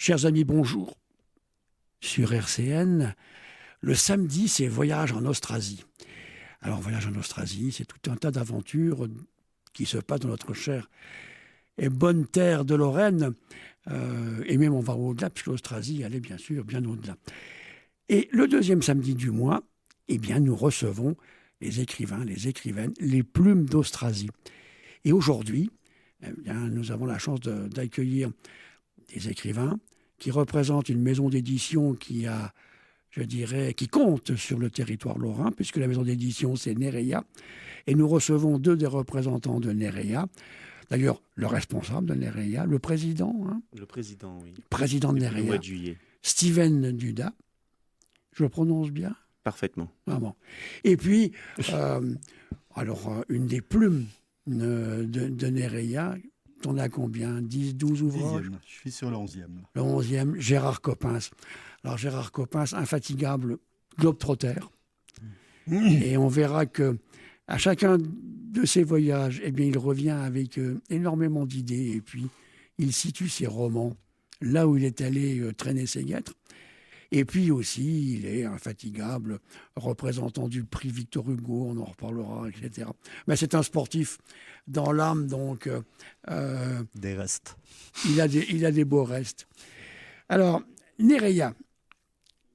Chers amis, bonjour. Sur RCN, le samedi, c'est Voyage en Austrasie. Alors, Voyage en Austrasie, c'est tout un tas d'aventures qui se passent dans notre chère et bonne terre de Lorraine. Et même on va au-delà, puisque l'Austrasie, elle est bien sûr bien au-delà. Et le deuxième samedi du mois, eh bien, nous recevons les écrivains, les écrivaines, les plumes d'Austrasie. Et aujourd'hui, eh bien, nous avons la chance d'accueillir des écrivains qui représentent une maison d'édition qui a, je dirais, qui compte sur le territoire lorrain, puisque la maison d'édition, c'est Nereia. Et nous recevons deux des représentants de Nereia. D'ailleurs, le responsable de Nereia, le président. Le président, oui. Président de Nereia. Le mois de juillet. Steven Duda. Je le prononce bien? Parfaitement. Ah bon. Et puis, une des plumes de Nereia, t'en as combien? 10, 12 ouvrages? 10e. Je suis sur le 11e. Le 11e, Gérard Coppens. Alors, Gérard Coppens, infatigable globe-trotter. Et on verra que à chacun de ses voyages, eh bien, il revient avec énormément d'idées. Et puis, il situe ses romans là où il est allé traîner ses guêtres. Et puis aussi, il est infatigable représentant du prix Victor Hugo, on en reparlera, etc. Mais c'est un sportif dans l'âme, donc... des restes. Il a des beaux restes. Alors, Nereia,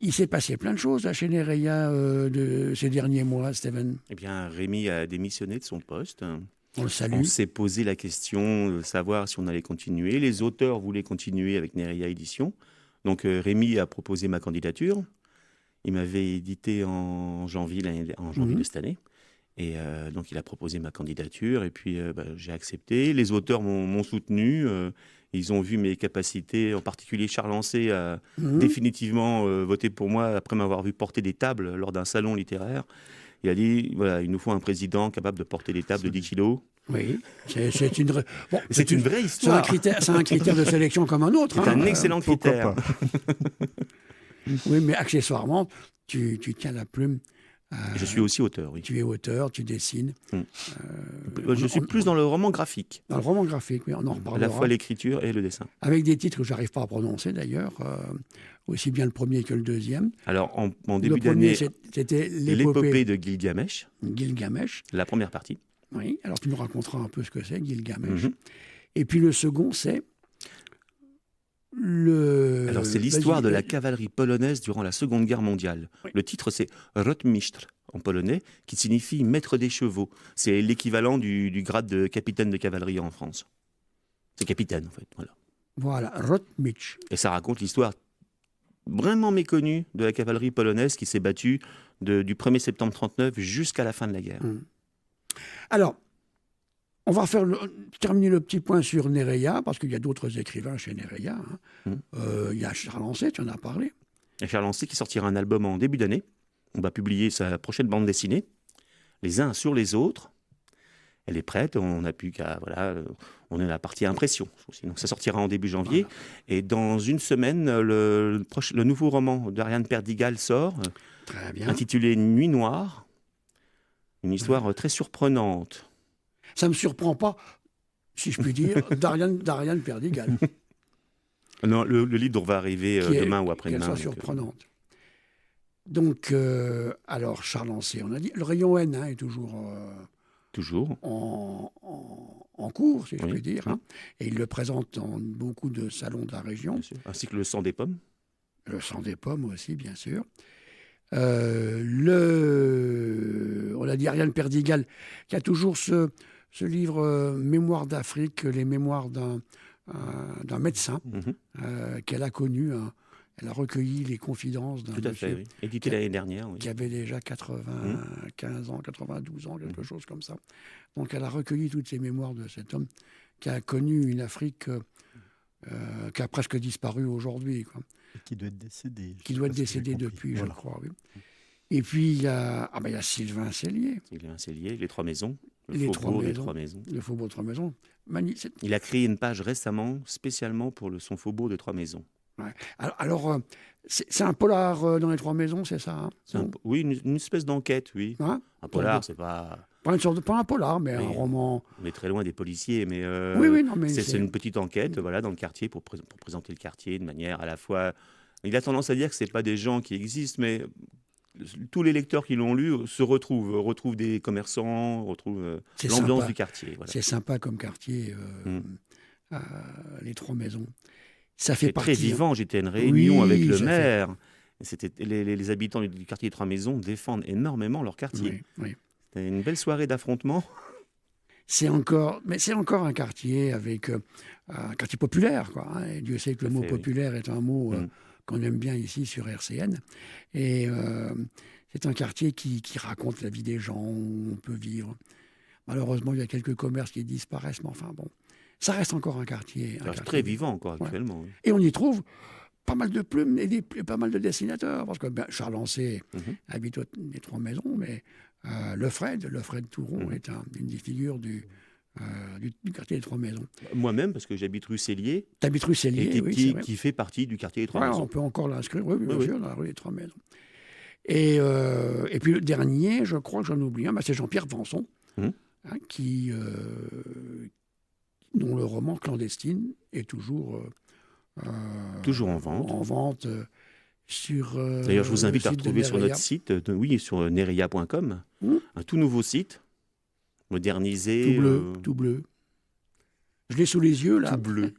il s'est passé plein de choses chez Nereia de ces derniers mois, Steven. Eh bien, Rémi a démissionné de son poste. On le salue. On s'est posé la question de savoir si on allait continuer. Les auteurs voulaient continuer avec Nereia Édition. Donc Rémi a proposé ma candidature. Il m'avait édité en janvier de cette année. Et donc il a proposé ma candidature et puis j'ai accepté. Les auteurs m'ont soutenu. Ils ont vu mes capacités, en particulier Charles Ancet a définitivement voté pour moi après m'avoir vu porter des tables lors d'un salon littéraire. Il a dit, voilà, il nous faut un président capable de porter des tables de 10 kilos. Oui, c'est une vraie histoire. C'est un critère de sélection comme un autre. C'est un excellent critère. Oui, mais accessoirement, tu tiens la plume. Je suis aussi auteur, oui. Tu es auteur, tu dessines. Je suis plus dans le roman graphique. Dans le roman graphique, oui, on en reparlera. À la fois l'écriture et le dessin. Avec des titres que je n'arrive pas à prononcer d'ailleurs, aussi bien le premier que le deuxième. Alors, en début d'année, c'était l'épopée de Gilgamesh. Gilgamesh. La première partie. Oui, alors tu nous raconteras un peu ce que c'est, Gilgamesh. Et puis le second, c'est Alors, c'est l'histoire de la cavalerie polonaise durant la Seconde Guerre mondiale. Oui. Le titre, c'est Rotmistrz en polonais, qui signifie maître des chevaux. C'est l'équivalent du grade de capitaine de cavalerie en France. C'est capitaine, en fait. Voilà, Rotmistrz. Et ça raconte l'histoire vraiment méconnue de la cavalerie polonaise qui s'est battue du 1er septembre 1939 jusqu'à la fin de la guerre. Alors, on va terminer le petit point sur Nereia, parce qu'il y a d'autres écrivains chez Nereia. Il y a Charles Ancet, tu en as parlé. Il y a Charles Ancet qui sortira un album en début d'année. On va publier sa prochaine bande dessinée, les uns sur les autres. Elle est prête, on n'a plus qu'à... Voilà, on est à la partie impression. Donc ça sortira en début janvier. Voilà. Et dans une semaine, le nouveau roman d'Ariane Perdigal sort, très bien, intitulé Nuit noire. Une histoire très surprenante. Ça ne me surprend pas, si je puis dire, d'Ariane Perdigal. Non, le livre va arriver demain ou après-demain. Qu'elle soit surprenante. Donc, alors, Charles Ancet, on a dit, le rayon N est toujours... Toujours. En cours, si je puis dire. Et il le présente dans beaucoup de salons de la région. Ainsi que Le sang des pommes. Le sang des pommes aussi, bien sûr. On a dit Ariane Perdigal, qui a toujours ce livre Mémoire d'Afrique, les mémoires d'un médecin qu'elle a connu. Elle a recueilli les confidences d'un monsieur, oui. Édité l'année dernière, qui avait déjà 95 ans, 92 ans, quelque chose comme ça. Donc elle a recueilli toutes ces mémoires de cet homme qui a connu une Afrique qui a presque disparu aujourd'hui. Qui doit être décédé. Qui doit être décédé depuis, voilà. Je crois, oui. Et puis il y a Sylvain Célier. Sylvain Célier, Les Trois Maisons. Le Faubourg des Trois Maisons. Il a créé une page récemment, spécialement pour son Faubourg des Trois Maisons. Ouais. Alors c'est un polar dans les Trois Maisons, c'est ça, oui, une espèce d'enquête, oui. Un polar, c'est pas Pas un polar, mais Oui. un roman. On est très loin des policiers, mais, Oui, non, mais c'est une petite enquête voilà, dans le quartier pour présenter le quartier de manière à la fois... Il a tendance à dire que ce pas des gens qui existent, mais tous les lecteurs qui l'ont lu retrouvent des commerçants, retrouvent C'est l'ambiance sympa. du quartier. Voilà. C'est sympa comme quartier, Mm. les Trois Maisons. Ça fait C'est partie. très vivant. J'étais à une réunion avec le ça fait- maire. C'était les habitants du quartier des Trois Maisons défendent énormément leur quartier. Oui. C'était une belle soirée d'affrontement. C'est encore un quartier avec un quartier populaire, quoi. Hein, et Dieu sait que le Tout à mot fait, oui. populaire est un mot Mm. qu'on aime bien ici sur RCN. Et c'est un quartier qui raconte la vie des gens, où on peut vivre. Malheureusement, il y a quelques commerces qui disparaissent, mais enfin bon, ça reste encore un quartier. Ça reste très vivant encore Ouais. actuellement. Oui. Et on y trouve pas mal de plumes et pas mal de dessinateurs. Parce que Charles Ancet Mhm. habite les Trois Maisons, mais le Fred Touron Mhm. est une des figures du quartier des Trois Maisons. Moi-même, parce que j'habite rue Cellier, T'habites rue Cellier, et oui, c'est vrai. qui fait partie du quartier des Trois Ouais, Maisons. on peut encore l'inscrire, oui, bien Oui, sûr, dans la rue des Trois Maisons. Et puis le dernier, je crois que j'en oublie un, c'est Jean-Pierre Vanson, Mhm. dont le roman Clandestine est toujours Toujours en vente. Sur. D'ailleurs, je vous invite le à site de retrouver sur Nerea. notre site, sur neria.com, Mhm. un tout nouveau site, modernisé, Tout bleu. Je l'ai sous les yeux, là. tout bleu.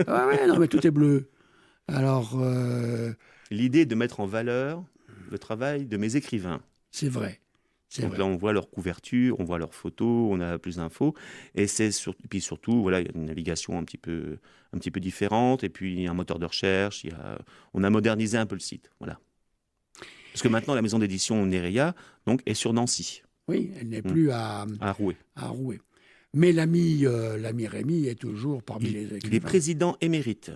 Ah ouais, non, mais tout est bleu. Alors, L'idée est de mettre en valeur le travail de mes écrivains. c'est vrai. Donc là, on voit leur couverture, on voit leurs photos, on a plus d'infos. Et puis surtout, voilà, il y a une navigation un petit peu différente. Et puis, un moteur de recherche. On a modernisé un peu le site. Voilà. Parce que maintenant, la maison d'édition Nerea est sur Nancy, Oui, elle n'est plus à Rouet. Rouet. Mais l'ami Rémy est toujours parmi les écrivains. Il est président émérite.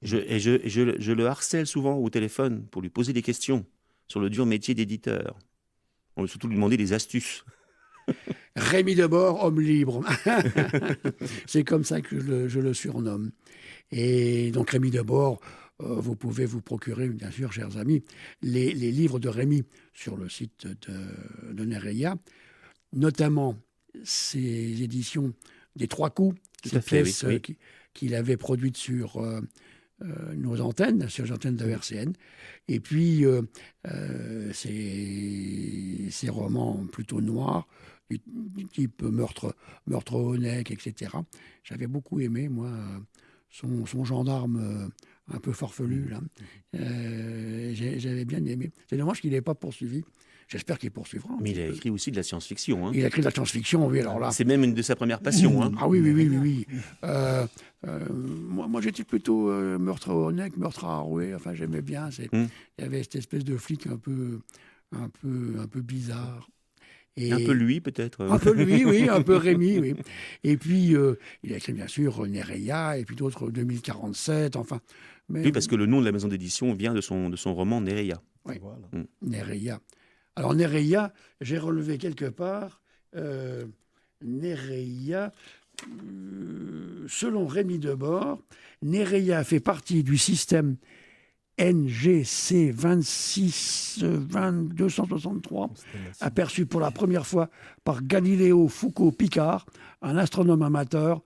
Je le harcèle souvent au téléphone pour lui poser des questions sur le dur métier d'éditeur. On veut surtout lui demander des astuces. Rémy Debord, homme libre. C'est comme ça que je le surnomme. Et donc Rémy Debord, vous pouvez vous procurer, bien sûr, chers amis, les livres de Rémy sur le site de Nerea, notamment ses éditions des Trois Coups, Tout ces à fait, pièces oui. qu'il avait produites sur nos antennes, sur les antennes de RCN. Et puis, ces romans plutôt noirs, du type Meurtre au Nec, etc. J'avais beaucoup aimé, moi, son gendarme un peu farfelu, là. J'avais bien aimé. C'est dommage qu'il n'ait pas poursuivi. J'espère qu'il poursuivra. Mais il a écrit aussi de la science-fiction. Hein. Il a écrit de la science-fiction, oui, alors là. C'est même une de ses premières passions. Hein. Ah oui. Moi j'étais plutôt Meurtre au Nec, Meurtre à Rouet. Enfin, j'aimais bien. Il y avait cette espèce de flic un peu bizarre. Et un peu lui, peut-être. Un peu lui, oui, un peu Rémy, oui. Et puis, il a écrit, bien sûr, Nerea, et puis d'autres, 2047, enfin. Mais, oui, parce que le nom de la maison d'édition vient de son roman Nerea. Oui, Voilà. Nerea. Alors, Nerea, j'ai relevé quelque part, Nerea, selon Rémy Debord, Nerea fait partie du système NGC 263, aperçu pour la première fois par Galiléo Foucault-Picard, un astronome amateur,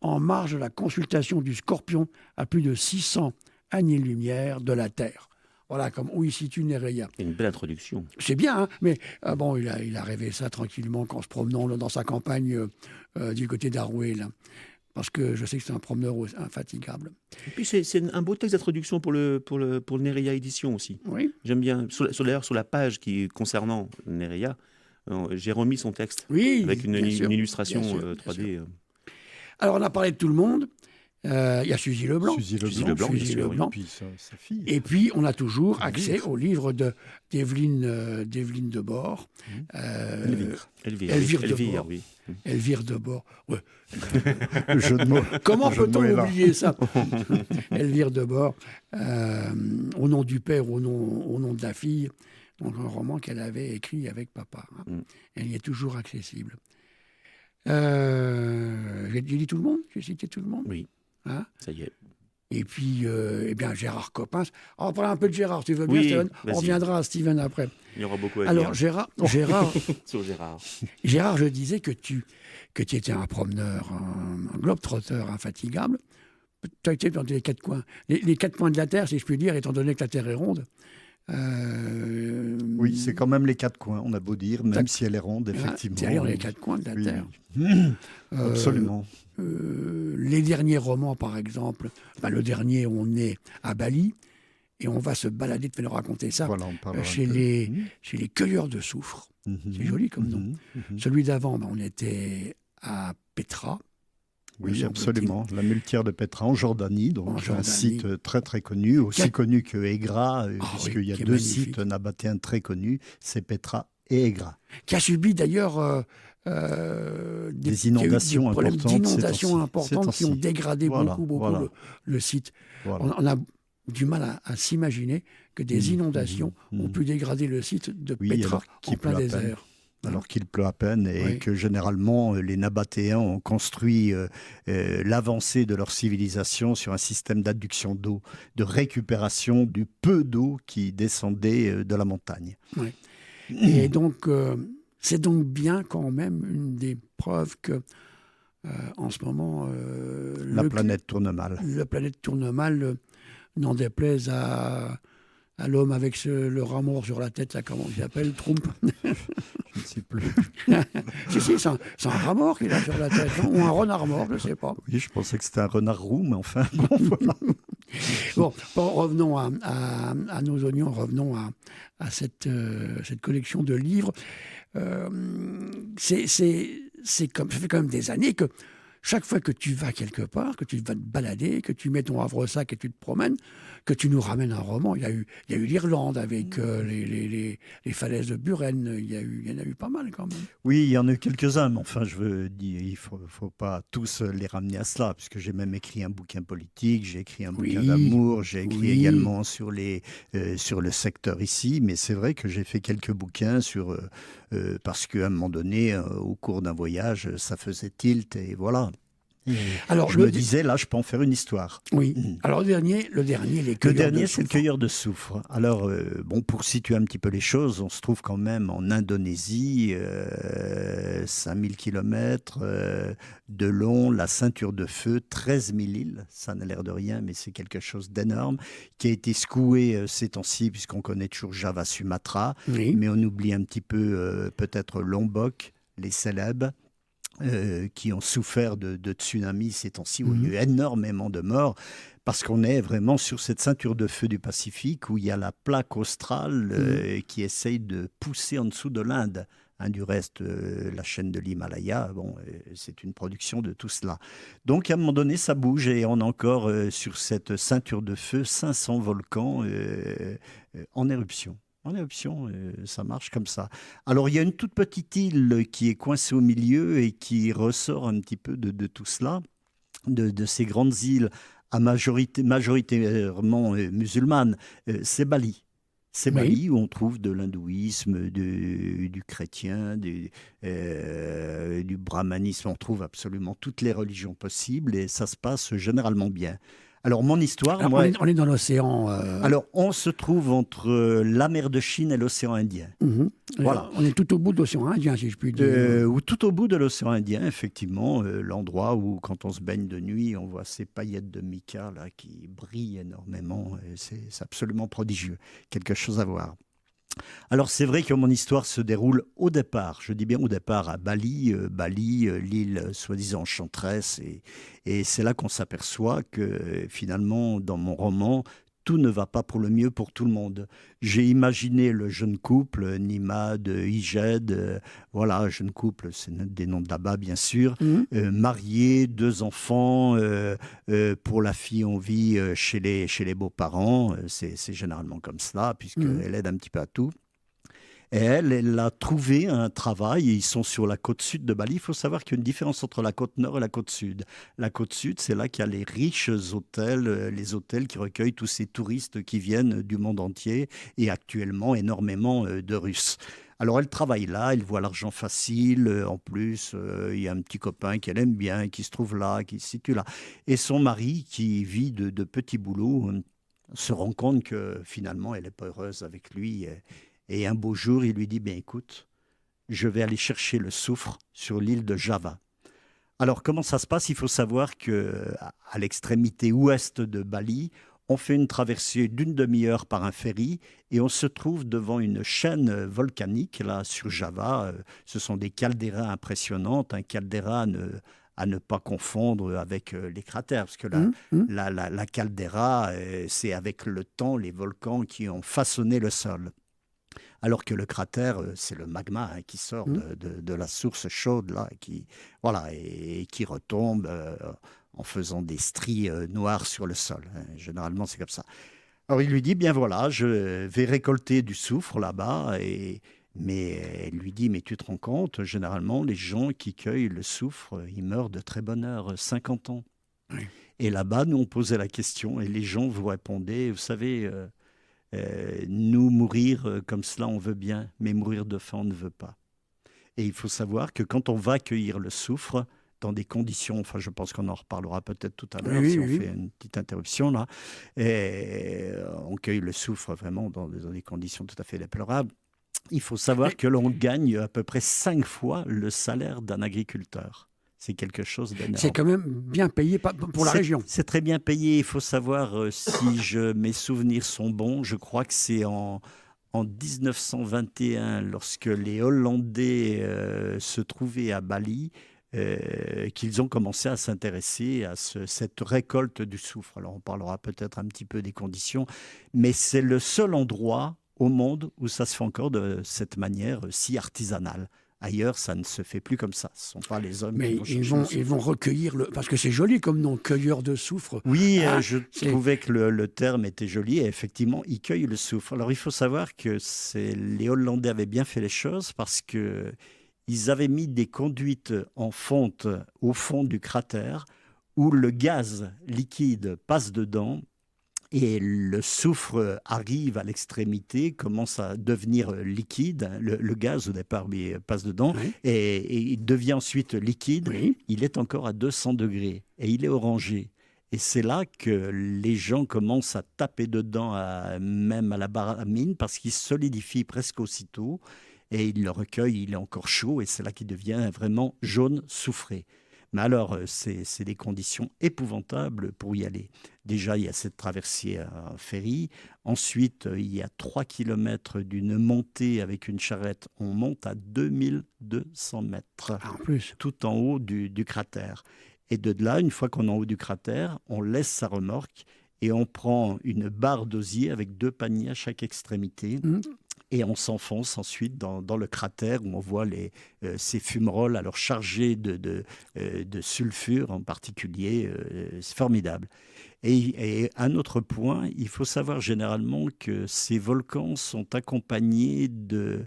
en marge de la consultation du Scorpion à plus de 600 années-lumière de la Terre. Voilà où il situe Nerea. C'est une belle introduction. C'est bien, hein, mais bon, il a rêvé ça tranquillement en se promenant là, dans sa campagne du côté d'Arouet, là. Parce que je sais que c'est un promeneur infatigable. Et puis c'est un beau texte d'introduction pour le Nerea édition aussi. Oui. J'aime bien. D'ailleurs, sur la page concernant Nerea, j'ai remis son texte avec une illustration 3D. Alors, on a parlé de tout le monde. Il y a Suzy Leblanc. Suzy Leblanc. Et puis sa fille. Et puis, on a toujours accès au livre d'Evelyne Debord. Elvire Debord. Oui. Elvire Debord. Ouais. Le jeu de mots. Comment Le jeu de peut-on mots est là. oublier ça? Elvire Debord, au nom du père, au nom de la fille. Donc, un roman qu'elle avait écrit avec papa. Hein. Elle y est toujours accessible. J'ai dit tout le monde? J'ai cité tout le monde? Oui. Hein? Ça y est. Et puis, Gérard Coppens. On va parler un peu de Gérard, tu veux bien, Oui, Steven? vas-y. On reviendra à Steven après. Il y aura beaucoup à Alors, dire Gérard, sur Gérard. Gérard, je disais que tu étais un promeneur, un globe-trotteur infatigable. Tu as été dans les quatre coins. Les quatre coins de la Terre, si je puis dire, étant donné que la Terre est ronde. Oui, c'est quand même les quatre coins, on a beau dire, même Tac. si elle est ronde, effectivement. C'est-à-dire les quatre coins de la Oui, Terre. oui. Absolument. Les derniers romans, par exemple, le dernier, on est à Bali et on va se balader, tu vas nous raconter ça, Voilà, on parlera chez un peu. les cueilleurs de soufre. C'est joli comme nom. Celui d'avant, on était à Petra. Oui, Me absolument. La muletière de Petra en Jordanie, donc En un Jordanie. site très très connu, aussi Quel- connu que Aigra, Ah puisqu'il oui, y a qui est deux magnifique. sites nabatéens très connus, c'est Petra et Aigra. Qui a subi d'ailleurs Des inondations des problèmes importantes ces d'inondations temps-ci. importantes Ces qui ont temps-ci. dégradé Voilà, beaucoup voilà. le site. Voilà. On a du mal à s'imaginer que des inondations ont pu dégrader le site de Oui, Petra alors qu'il en plein pleut à peine. désert. Alors qu'il pleut à peine et Oui. que généralement les Nabatéens ont construit l'avancée de leur civilisation sur un système d'adduction d'eau, de récupération du peu d'eau qui descendait de la montagne. Et donc, c'est donc bien quand même une des preuves que, en ce moment, La planète tourne mal. la planète tourne mal, n'en déplaise à l'homme avec le rat mort sur la tête, là, comment il s'appelle, Trump. Je ne sais plus. Si, c'est un rat mort qu'il a sur la tête, non? Ou un renard mort, je ne sais pas. Oui, je pensais que c'était un renard roux, mais enfin, bon, voilà. Bon, revenons à nos oignons, revenons à cette collection de livres. C'est comme, ça fait quand même des années que chaque fois que tu vas quelque part, que tu vas te balader, que tu mets ton havre-sac et tu te promènes, que tu nous ramènes un roman. Il y a eu l'Irlande avec les falaises de Buren. Il y en a eu pas mal quand même. Oui, il y en a eu quelques-uns, mais enfin, je veux dire, il faut pas tous les ramener à cela, puisque j'ai même écrit un bouquin politique, j'ai écrit un bouquin Oui, d'amour, j'ai écrit oui. également sur le secteur ici, mais c'est vrai que j'ai fait quelques bouquins parce qu'à un moment donné, au cours d'un voyage, ça faisait tilt, et voilà. Alors, Je me disais, là, je peux en faire une histoire. Oui. Alors, le dernier, les Le cueilleurs dernier, de c'est le soufre. cueilleur de soufre. Alors, bon, pour situer un petit peu les choses, on se trouve quand même en Indonésie, 5000 km de long, la ceinture de feu, 13 000 îles. Ça n'a l'air de rien, mais c'est quelque chose d'énorme, qui a été secoué ces temps-ci, puisqu'on connaît toujours Java, Sumatra, Oui. mais on oublie un petit peu peut-être Lombok, les célèbres. Qui ont souffert de tsunamis ces temps-ci, où il y a eu énormément de morts, parce qu'on est vraiment sur cette ceinture de feu du Pacifique, où il y a la plaque australe qui essaye de pousser en dessous de l'Inde. Du reste, la chaîne de l'Himalaya, bon, c'est une production de tout cela. Donc, à un moment donné, ça bouge, et on a encore sur cette ceinture de feu 500 volcans en éruption. En éruption, ça marche comme ça. Alors, il y a une toute petite île qui est coincée au milieu et qui ressort un petit peu de tout cela, de ces grandes îles à majoritairement musulmanes. C'est Bali. C'est Oui. Bali où on trouve de l'hindouisme, du chrétien, du brahmanisme. On trouve absolument toutes les religions possibles et ça se passe généralement bien. Alors, mon histoire, Alors, moi... on est dans l'océan. Alors, on se trouve entre la mer de Chine et l'océan Indien. Voilà. On est tout au bout de l'océan Indien, si je puis dire. Ou tout au bout de l'océan Indien, effectivement, l'endroit où, quand on se baigne de nuit, on voit ces paillettes de mica là, qui brillent énormément. C'est absolument prodigieux. Quelque chose à voir. Alors, c'est vrai que mon histoire se déroule au départ, je dis bien au départ, à Bali, l'île soi-disant enchanteresse, et c'est là qu'on s'aperçoit que finalement, dans mon roman, tout ne va pas pour le mieux pour tout le monde. J'ai imaginé le jeune couple, Nimad, Ijed, voilà, jeune couple, c'est des noms de là-bas, bien sûr, mariés, 2 enfants. Pour la fille, on vit chez les beaux-parents. C'est généralement comme cela, puisqu'elle aide un petit peu à tout. Et elle a trouvé un travail, et ils sont sur la côte sud de Bali. Il faut savoir qu'il y a une différence entre la côte nord et la côte sud. La côte sud, c'est là qu'il y a les riches hôtels, les hôtels qui recueillent tous ces touristes qui viennent du monde entier, et actuellement énormément de Russes. Alors elle travaille là, elle voit l'argent facile, en plus il y a un petit copain qu'elle aime bien, qui se trouve là, qui se situe là. Et son mari, qui vit de petits boulots, se rend compte que finalement elle n'est pas heureuse avec lui. Et un beau jour, il lui dit, bien écoute, je vais aller chercher le soufre sur l'île de Java. Alors, comment ça se passe? Il faut savoir qu'à l'extrémité ouest de Bali, on fait une traversée d'une demi-heure par un ferry et on se trouve devant une chaîne volcanique, là, sur Java. Ce sont des calderas impressionnantes, un caldeira à ne pas confondre avec les cratères, parce que la caldeira, c'est avec le temps les volcans qui ont façonné le sol. Alors que le cratère, c'est le magma qui sort de la source chaude là, voilà, et qui retombe en faisant des stries noires sur le sol. Généralement, c'est comme ça. Alors il lui dit, bien voilà, je vais récolter du soufre là-bas. Mais elle lui dit, mais tu te rends compte, généralement, les gens qui cueillent le soufre, ils meurent de très bonne heure, 50 ans. Oui. Et là-bas, nous, on posait la question et les gens vous répondaient, vous savez... nous, mourir comme cela, on veut bien, mais mourir de faim, on ne veut pas. Et il faut savoir que quand on va cueillir le soufre, dans des conditions, enfin je pense qu'on en reparlera peut-être tout à l'heure, si on fait une petite interruption là, et on cueille le soufre vraiment dans des conditions tout à fait déplorables. Il faut savoir que l'on gagne à peu près 5 fois le salaire d'un agriculteur. C'est quelque chose d'énorme. C'est quand même bien payé pour la région. C'est très bien payé. Il faut savoir, si mes souvenirs sont bons, je crois que c'est en 1921, lorsque les Hollandais se trouvaient à Bali, qu'ils ont commencé à s'intéresser à cette récolte du soufre. Alors on parlera peut-être un petit peu des conditions, mais c'est le seul endroit au monde où ça se fait encore de cette manière si artisanale. Ailleurs, ça ne se fait plus comme ça. Ce ne sont pas les hommes mais qui ils vont recueillir parce que c'est joli comme nom, cueilleur de soufre. Oui, je trouvais que le terme était joli. Et effectivement, ils cueillent le soufre. Alors, il faut savoir que les Hollandais avaient bien fait les choses parce qu'ils avaient mis des conduites en fonte au fond du cratère où le gaz liquide passe dedans. Et le soufre arrive à l'extrémité, commence à devenir liquide. Le gaz, au départ, passe dedans et il devient ensuite liquide. Oui. Il est encore à 200 degrés et il est orangé. Et c'est là que les gens commencent à taper dedans, même à la baramine, parce qu'il solidifie presque aussitôt. Et ils le recueillent, il est encore chaud et c'est là qu'il devient vraiment jaune soufré. Mais alors, c'est des conditions épouvantables pour y aller. Déjà, il y a cette traversée à ferry. Ensuite, il y a 3 kilomètres d'une montée avec une charrette. On monte à 2200 mètres, en plus. Tout en haut du cratère. Et de là, une fois qu'on est en haut du cratère, on laisse sa remorque et on prend une barre d'osier avec 2 paniers à chaque extrémité. Et on s'enfonce ensuite dans le cratère où on voit ces fumerolles alors chargées de sulfure en particulier. C'est formidable. Et un autre point, il faut savoir généralement que ces volcans sont accompagnés d'une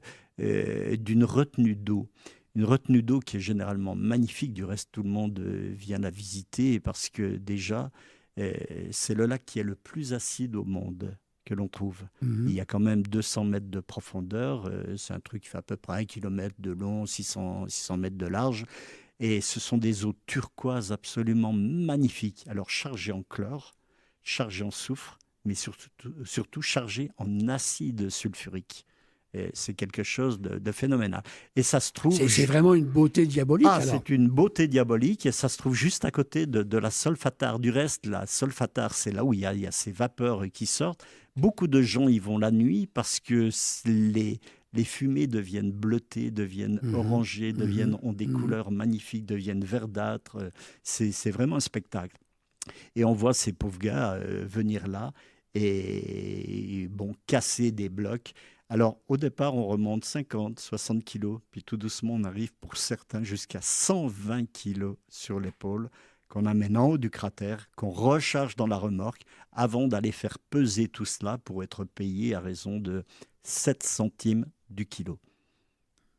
retenue d'eau. Une retenue d'eau qui est généralement magnifique. Du reste, tout le monde vient la visiter parce que déjà, c'est le lac qui est le plus acide au monde que l'on trouve. Il y a quand même 200 mètres de profondeur. C'est un truc qui fait à peu près 1 kilomètre de long, 600 mètres de large. Et ce sont des eaux turquoises absolument magnifiques. Alors chargées en chlore, chargées en soufre, mais surtout chargées en acide sulfurique. Et c'est quelque chose de phénoménal. Et ça se trouve... C'est vraiment une beauté diabolique, alors. C'est une beauté diabolique et ça se trouve juste à côté de la Solfatare. Du reste, la Solfatare, c'est là où il y a ces vapeurs qui sortent. Beaucoup de gens y vont la nuit parce que les fumées deviennent bleutées, deviennent orangées, ont des couleurs magnifiques, deviennent verdâtres. C'est vraiment un spectacle. Et on voit ces pauvres gars venir là et casser des blocs. Alors, au départ, on remonte 50, 60 kilos, puis tout doucement, on arrive pour certains jusqu'à 120 kilos sur l'épaule, qu'on amène en haut du cratère, qu'on recharge dans la remorque, avant d'aller faire peser tout cela pour être payé à raison de 7 centimes du kilo.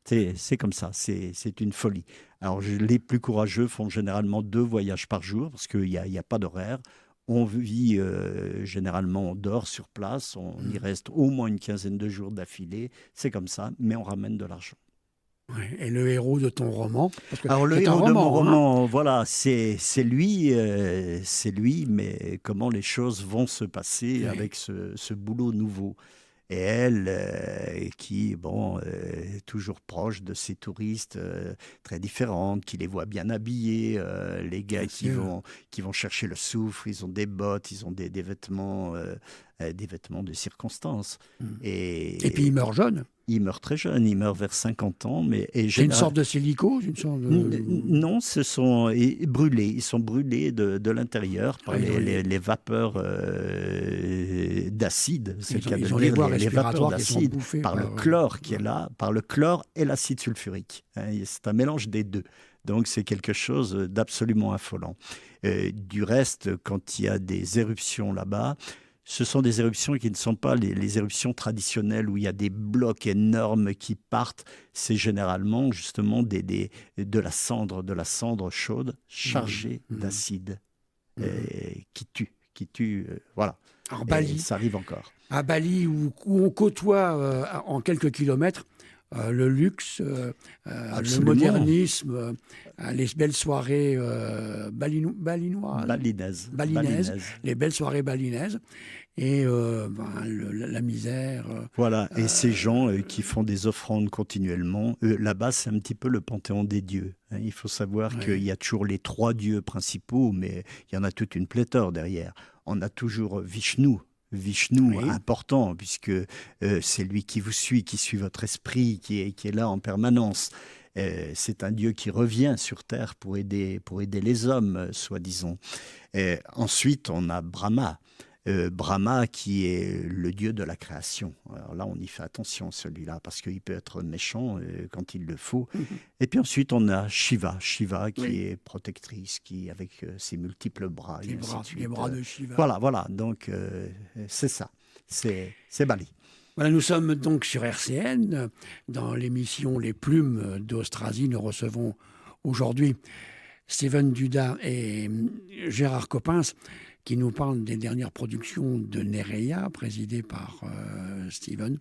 C'est comme ça, c'est une folie. Alors, les plus courageux font généralement 2 voyages par jour, parce qu'il n'y a pas d'horaire. On vit, généralement, on dort sur place, on y reste au moins une quinzaine de jours d'affilée. C'est comme ça, mais on ramène de l'argent. Ouais. Et le héros de ton roman, parce que Alors le c'est un héros de mon roman, hein. roman, voilà, c'est lui, mais comment les choses vont se passer Oui. avec ce boulot nouveau. Et elle, qui, bon, est toujours proche de ces touristes très différentes, qui les voit bien habillés, les gars Bien sûr. qui vont chercher le soufre, ils ont des bottes, ils ont des vêtements de circonstance. Et puis il Et meurt jeune. il meurt très jeune, il meurt vers 50 ans, C'est une sorte de silicose, une sorte de... non, brûlés. Ils sont brûlés de l'intérieur par Oui, oui. les vapeurs d'acide. C'est le cas de Ils le ont les dire, voies les vapeurs respiratoires qui sont d'acide bouffées par le chlore qui est là, par le chlore et l'acide sulfurique. Hein, c'est un mélange des deux. Donc c'est quelque chose d'absolument affolant. Du reste, quand il y a des éruptions là-bas, ce sont des éruptions qui ne sont pas les éruptions traditionnelles où il y a des blocs énormes qui partent. C'est généralement justement de la cendre chaude chargée d'acide qui tue. Voilà. Alors, Et Bali, ça arrive encore. à Bali, où on côtoie en quelques kilomètres le luxe, le Absolument. modernisme, les belles soirées balinoises, Balinaises. balinaises, les belles soirées balinaises, et la misère. Voilà, et ces gens qui font des offrandes continuellement, là-bas, c'est un petit peu le panthéon des dieux. Hein. Il faut savoir Ouais. qu'il y a toujours les 3 dieux principaux, mais il y en a toute une pléthore derrière. On a toujours Vishnu. Vishnu, Oui. important, puisque c'est lui qui vous suit, qui suit votre esprit, qui est là en permanence. C'est un dieu qui revient sur Terre pour aider les hommes, soi-disant. Ensuite, on a Brahma. Brahma qui est le dieu de la création. Alors là, on y fait attention, celui-là, parce qu'il peut être méchant quand il le faut. Et puis ensuite, on a Shiva. Shiva qui Oui. est protectrice, qui avec ses multiples bras. Et ainsi de suite. Les bras de Shiva. Voilà. Donc, c'est ça. C'est Bali. Voilà, nous sommes donc sur RCN. Dans l'émission Les Plumes d'Austrasie, nous recevons aujourd'hui Steven Duda et Gérard Coppens, qui nous parlent des dernières productions de Nereia, présidée par Steven.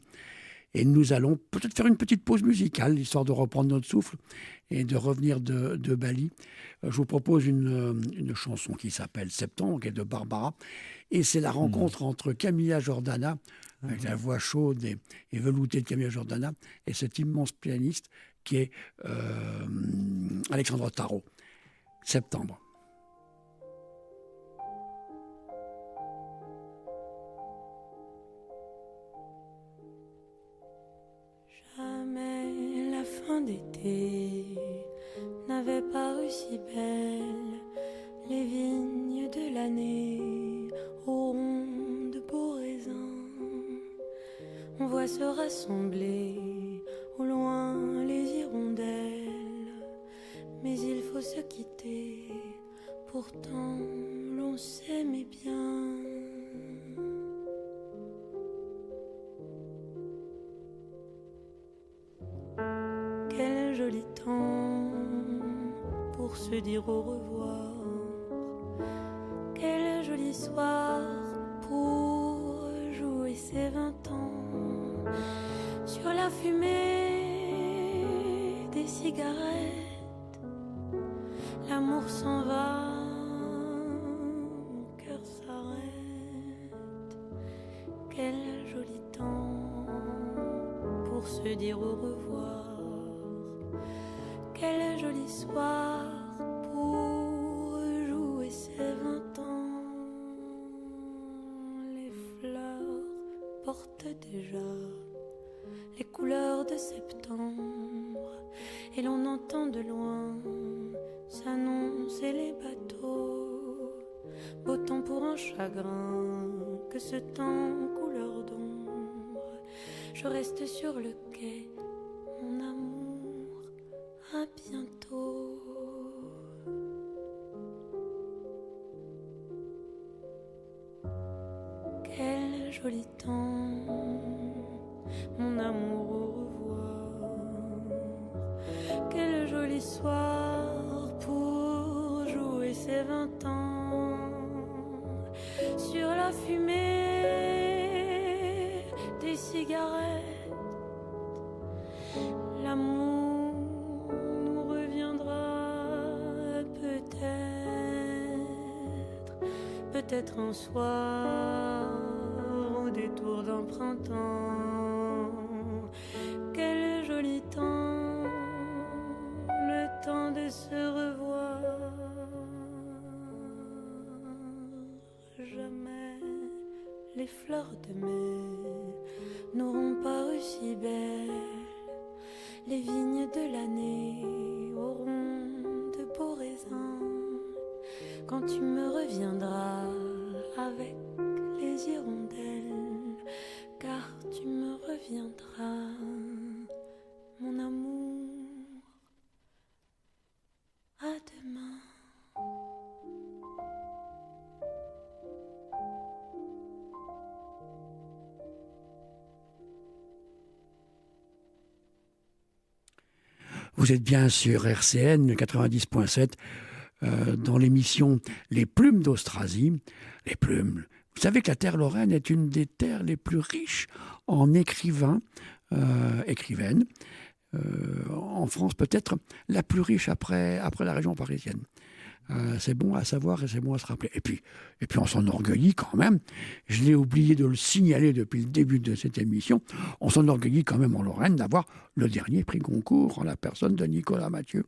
Et nous allons peut-être faire une petite pause musicale, histoire de reprendre notre souffle et de revenir de Bali. Je vous propose une chanson qui s'appelle Septembre, qui est de Barbara. Et c'est la rencontre entre Camilla Jordana, avec la voix chaude et veloutée de Camilla Jordana, et cet immense pianiste qui est Alexandre Tarot. Septembre. Jamais la fin d'été n'avait paru si belle. Les vignes de l'année auront de beaux raisins. On voit se rassembler au loin les hirondelles. Mais il faut se quitter, pourtant l'on s'aimait bien. Quel joli temps pour se dire au revoir. Quel joli soir pour jouer ses 20 ans. Sur la fumée des cigarettes, l'amour s'en va, mon cœur s'arrête. Quel joli temps pour se dire au revoir. Quel joli soir pour jouer ses 20 ans. Les fleurs portent déjà les couleurs de septembre, et l'on entend de loin s'annoncer les bateaux. Beau temps pour un chagrin, que ce temps couleur d'ombre. Je reste sur le quai, mon amour, à bientôt. Quel joli temps, mon amour, au revoir. Quel joli soir pour jouer ses 20 ans. la fumée des cigarettes. L'amour nous reviendra peut-être un soir au détour d'un printemps. Quel joli temps, le temps de se revoir. Jamais les fleurs de mai n'auront paru si belles. Les vignes de l'année auront de beaux raisins. Quand tu me reviendras avec les hirondelles, car tu me reviendras, mon amour. À demain. Vous êtes bien sur RCN 90.7 dans l'émission Les Plumes d'Austrasie. Les plumes. Vous savez que la terre lorraine est une des terres les plus riches en écrivains, écrivaines. En France, peut-être la plus riche après la région parisienne. C'est bon à savoir et c'est bon à se rappeler. Et puis on s'en enorgueillit quand même. Je l'ai oublié de le signaler depuis le début de cette émission. On s'en enorgueillit quand même en Lorraine d'avoir le dernier prix Goncourt en la personne de Nicolas Mathieu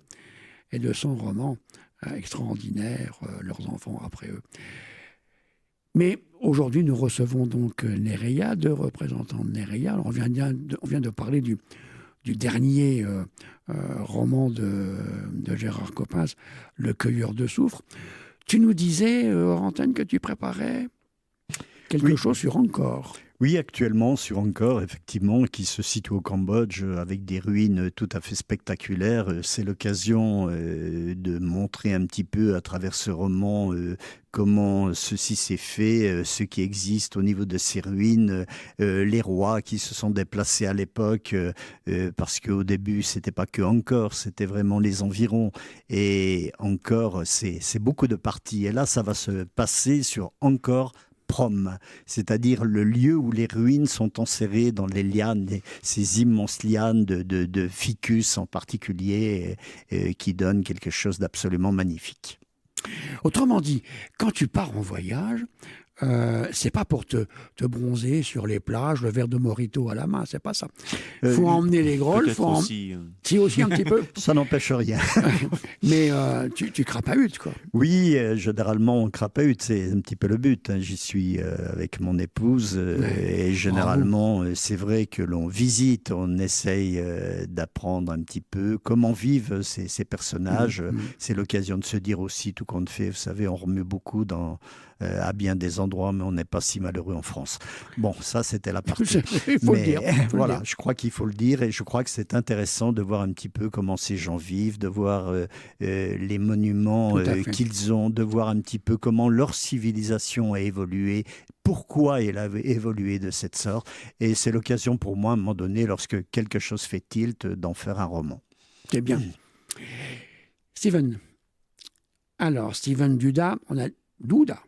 et de son roman extraordinaire, Leurs enfants après eux. Mais aujourd'hui, nous recevons donc Nereia, deux représentants de Nereia. Alors, on vient de parler du dernier roman de Gérard Coppens, Le cueilleur de soufre. Tu nous disais, hors antenne, que tu préparais quelque chose sur Angkor. Oui, actuellement sur Angkor, effectivement, qui se situe au Cambodge avec des ruines tout à fait spectaculaires. C'est l'occasion de montrer un petit peu à travers ce roman comment ceci s'est fait, ce qui existe au niveau de ces ruines, les rois qui se sont déplacés à l'époque, parce qu'au début, c'était pas que Angkor, c'était vraiment les environs. Et Angkor, c'est beaucoup de parties. Et là, ça va se passer sur Angkor Prom, c'est-à-dire le lieu où les ruines sont enserrées dans les lianes, ces immenses lianes de ficus en particulier, qui donnent quelque chose d'absolument magnifique. Autrement dit, quand tu pars en voyage, c'est pas pour te bronzer sur les plages, le verre de Morito à la main, c'est pas ça. Il faut emmener les grolles, faut aussi. Si aussi un petit peu. Ça n'empêche rien. Mais tu crapahutes, quoi. Oui, généralement on crapahute, c'est un petit peu le but. J'y suis avec mon épouse et généralement c'est vrai que l'on visite, on essaye d'apprendre un petit peu comment vivent ces personnages. C'est l'occasion de se dire aussi tout compte fait, vous savez, on remue beaucoup à bien des endroits, mais on n'est pas si malheureux en France. Bon, ça c'était la partie. Il faut le dire. Voilà, je crois qu'il faut le dire et je crois que c'est intéressant de voir un petit peu comment ces gens vivent, de voir les monuments qu'ils ont, de voir un petit peu comment leur civilisation a évolué, pourquoi elle a évolué de cette sorte. Et c'est l'occasion pour moi, à un moment donné, lorsque quelque chose fait tilt, d'en faire un roman. C'est bien. Steven. Alors, Steven Duda, on a Duda.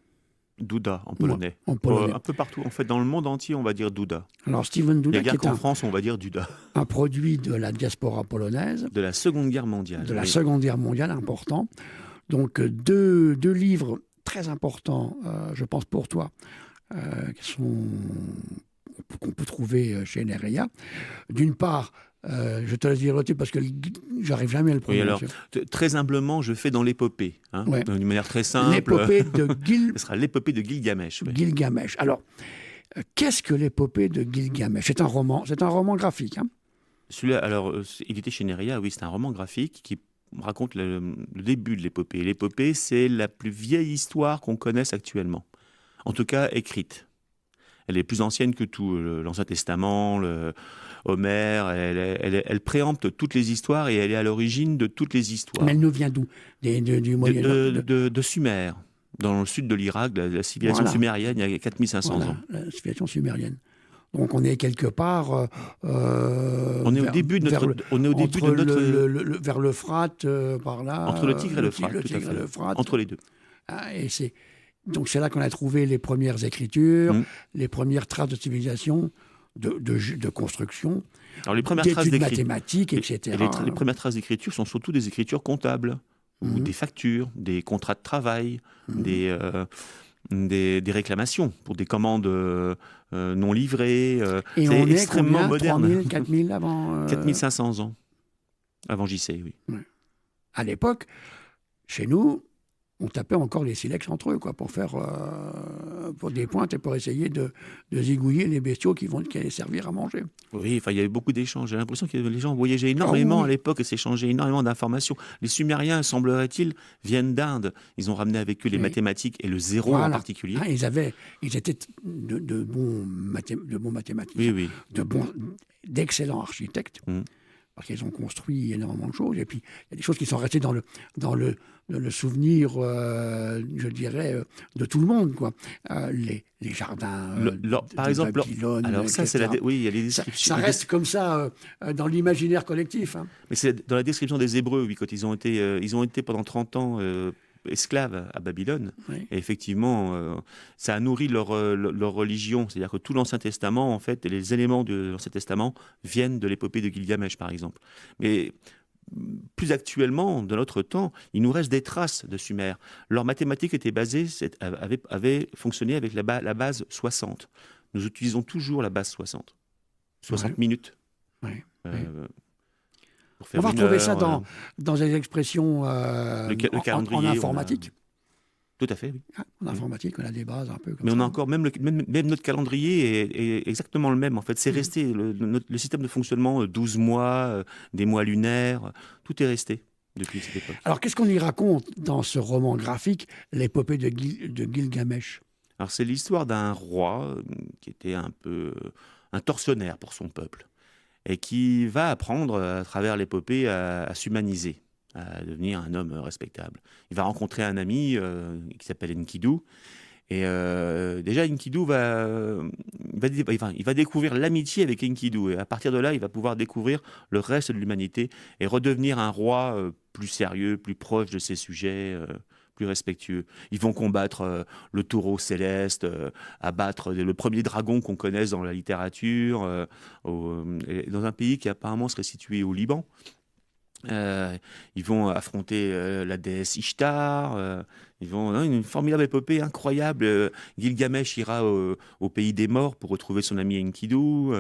Duda en polonais. En polonais. Un peu partout. En fait, dans le monde entier, on va dire Duda. Alors, Steven Duda, Il y a qui qu'en est France, on va dire Duda. un produit de la diaspora polonaise. De la Seconde Guerre mondiale. De la Seconde Guerre mondiale, important. Donc, deux livres très importants, je pense, pour toi, qu'on peut trouver chez Nereia. D'une part, je te laisse dire le titre parce que j'arrive jamais à le prononcer. Oui, alors, très humblement, je fais dans l'épopée, d'une manière très simple. L'épopée de Ce sera l'épopée de Gilgamesh. Oui. Gilgamesh. Alors, qu'est-ce que l'épopée de Gilgamesh ? C'est un roman graphique. Celui-là, alors, il était chez Nereia, oui, c'est un roman graphique qui raconte le début de l'épopée. L'épopée, c'est la plus vieille histoire qu'on connaisse actuellement, en tout cas écrite. Elle est plus ancienne que tout, l'Ancien Testament, Homère, elle préempte toutes les histoires et elle est à l'origine de toutes les histoires. Mais elle nous vient d'où ? Du Moyen-Âge de Sumer, dans le sud de l'Irak, la civilisation sumérienne, il y a 4500 ans. La civilisation sumérienne. Donc on est quelque part... on est au début de notre... vers l'Euphrate, par là... Entre le Tigre et l'Euphrate, tout à fait. Entre les deux. Et Donc c'est là qu'on a trouvé les premières écritures, Mm. les premières traces de civilisation, de construction, Alors, les premières traces d'études d'écriture. mathématiques, etc. Les premières traces d'écriture sont surtout des écritures comptables, ou Mhm. des factures, des contrats de travail, Mhm. des réclamations pour des commandes non livrées. Et c'est on est extrêmement combien, moderne. 3000, 4000 avant 4500 ans avant JC, oui. À l'époque, chez nous, on tapait encore les silex entre eux, quoi, pour des pointes et pour essayer de zigouiller les bestiaux qui allaient servir à manger. Oui, enfin, il y avait beaucoup d'échanges. J'ai l'impression que les gens voyageaient énormément oui. à l'époque et s'échangeaient énormément d'informations. Les Sumériens, semblerait-il, viennent d'Inde. Ils ont ramené avec eux les Oui. mathématiques et le zéro en Voilà. particulier. Ah, ils étaient de bons mathématiciens, Oui, oui. d'excellents architectes, Mhm. parce qu'ils ont construit énormément de choses. Et puis, il y a des choses qui sont restées dans le souvenir, je dirais, de tout le monde, quoi. Les jardins Par de exemple, Babylone, alors ça, c'est etc. oui, il y a les Ça descriptions. reste comme ça dans l'imaginaire collectif. Hein. Mais c'est dans la description des Hébreux, oui, quand ils ont été pendant 30 ans esclaves à Babylone. Oui. Et effectivement, ça a nourri leur religion. C'est-à-dire que tout l'Ancien Testament, en fait, et les éléments de l'Ancien Testament viennent de l'épopée de Gilgamesh, par exemple. Mais plus actuellement, dans notre temps, il nous reste des traces de Sumer. Leur mathématique était basée, avait fonctionné avec la base 60. Nous utilisons toujours la base 60. 60 Ouais. minutes. Ouais. Pour faire On va une retrouver ça heure, dans des expressions le calendrier. en informatique. Tout à fait, oui. Hein, en informatique, on a des bases un peu comme Mais ça. on a encore, même notre calendrier est exactement le même. En fait, c'est resté le système de fonctionnement 12 mois, des mois lunaires, tout est resté depuis cette époque. Alors, qu'est-ce qu'on y raconte dans ce roman graphique, l'épopée de Gilgamesh? Alors, c'est l'histoire d'un roi qui était un peu un tortionnaire pour son peuple et qui va apprendre à travers l'épopée à s'humaniser, à devenir un homme respectable. Il va rencontrer un ami qui s'appelle Enkidu. Et déjà, Enkidu il va découvrir l'amitié avec Enkidu. Et à partir de là, il va pouvoir découvrir le reste de l'humanité et redevenir un roi plus sérieux, plus proche de ses sujets, plus respectueux. Ils vont combattre le taureau céleste, abattre le premier dragon qu'on connaisse dans la littérature, dans un pays qui apparemment serait situé au Liban. Ils vont affronter la déesse Ishtar. Une formidable épopée incroyable. Gilgamesh ira au pays des morts pour retrouver son ami Enkidu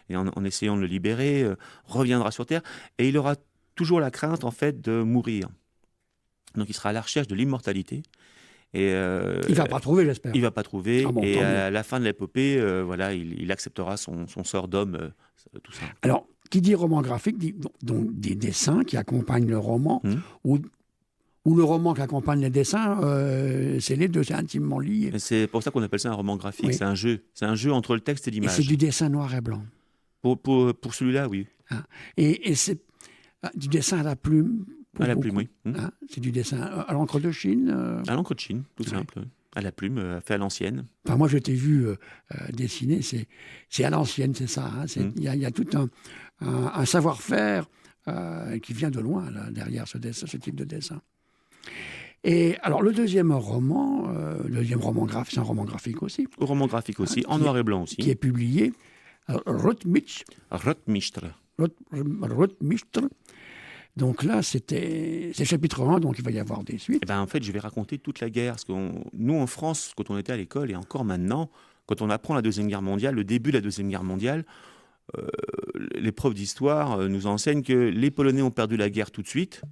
et en essayant de le libérer, reviendra sur Terre et il aura toujours la crainte en fait de mourir. Donc il sera à la recherche de l'immortalité. Et, il va pas trouver, j'espère. Il va pas trouver. Ah bon, et tant mieux. à la fin de l'épopée, voilà, il acceptera son sort d'homme, tout ça. Alors, qui dit roman graphique, dit donc des dessins qui accompagnent le roman, ou le roman qui accompagne les dessins, c'est les deux, c'est intimement lié. Et c'est pour ça qu'on appelle ça un roman graphique. Oui. C'est un jeu entre le texte et Et l'image. c'est du dessin noir et blanc. Pour celui-là, oui. Hein. Et c'est du dessin à la plume. À la plume, oui. Hein. C'est du dessin à l'encre de Chine. À l'encre de Chine, tout Ouais. simple. À la plume, fait à l'ancienne. Enfin, moi, je t'ai vu dessiner, c'est à l'ancienne, c'est ça. Hein. Il y a tout un savoir-faire qui vient de loin, là, derrière ce type de dessin. Et alors, le deuxième roman graphique, c'est un roman graphique aussi, Au roman graphique aussi, en qui noir et blanc aussi. qui est publié, Rotmisch. Rotmistre. Donc là, c'est chapitre 1, donc il va y avoir des suites. Eh ben, en fait, je vais raconter toute la guerre. Parce que nous, en France, quand on était à l'école, et encore maintenant, quand on apprend la Deuxième Guerre mondiale, le début de la Deuxième Guerre mondiale, les profs d'histoire nous enseignent que les Polonais ont perdu la guerre tout de suite,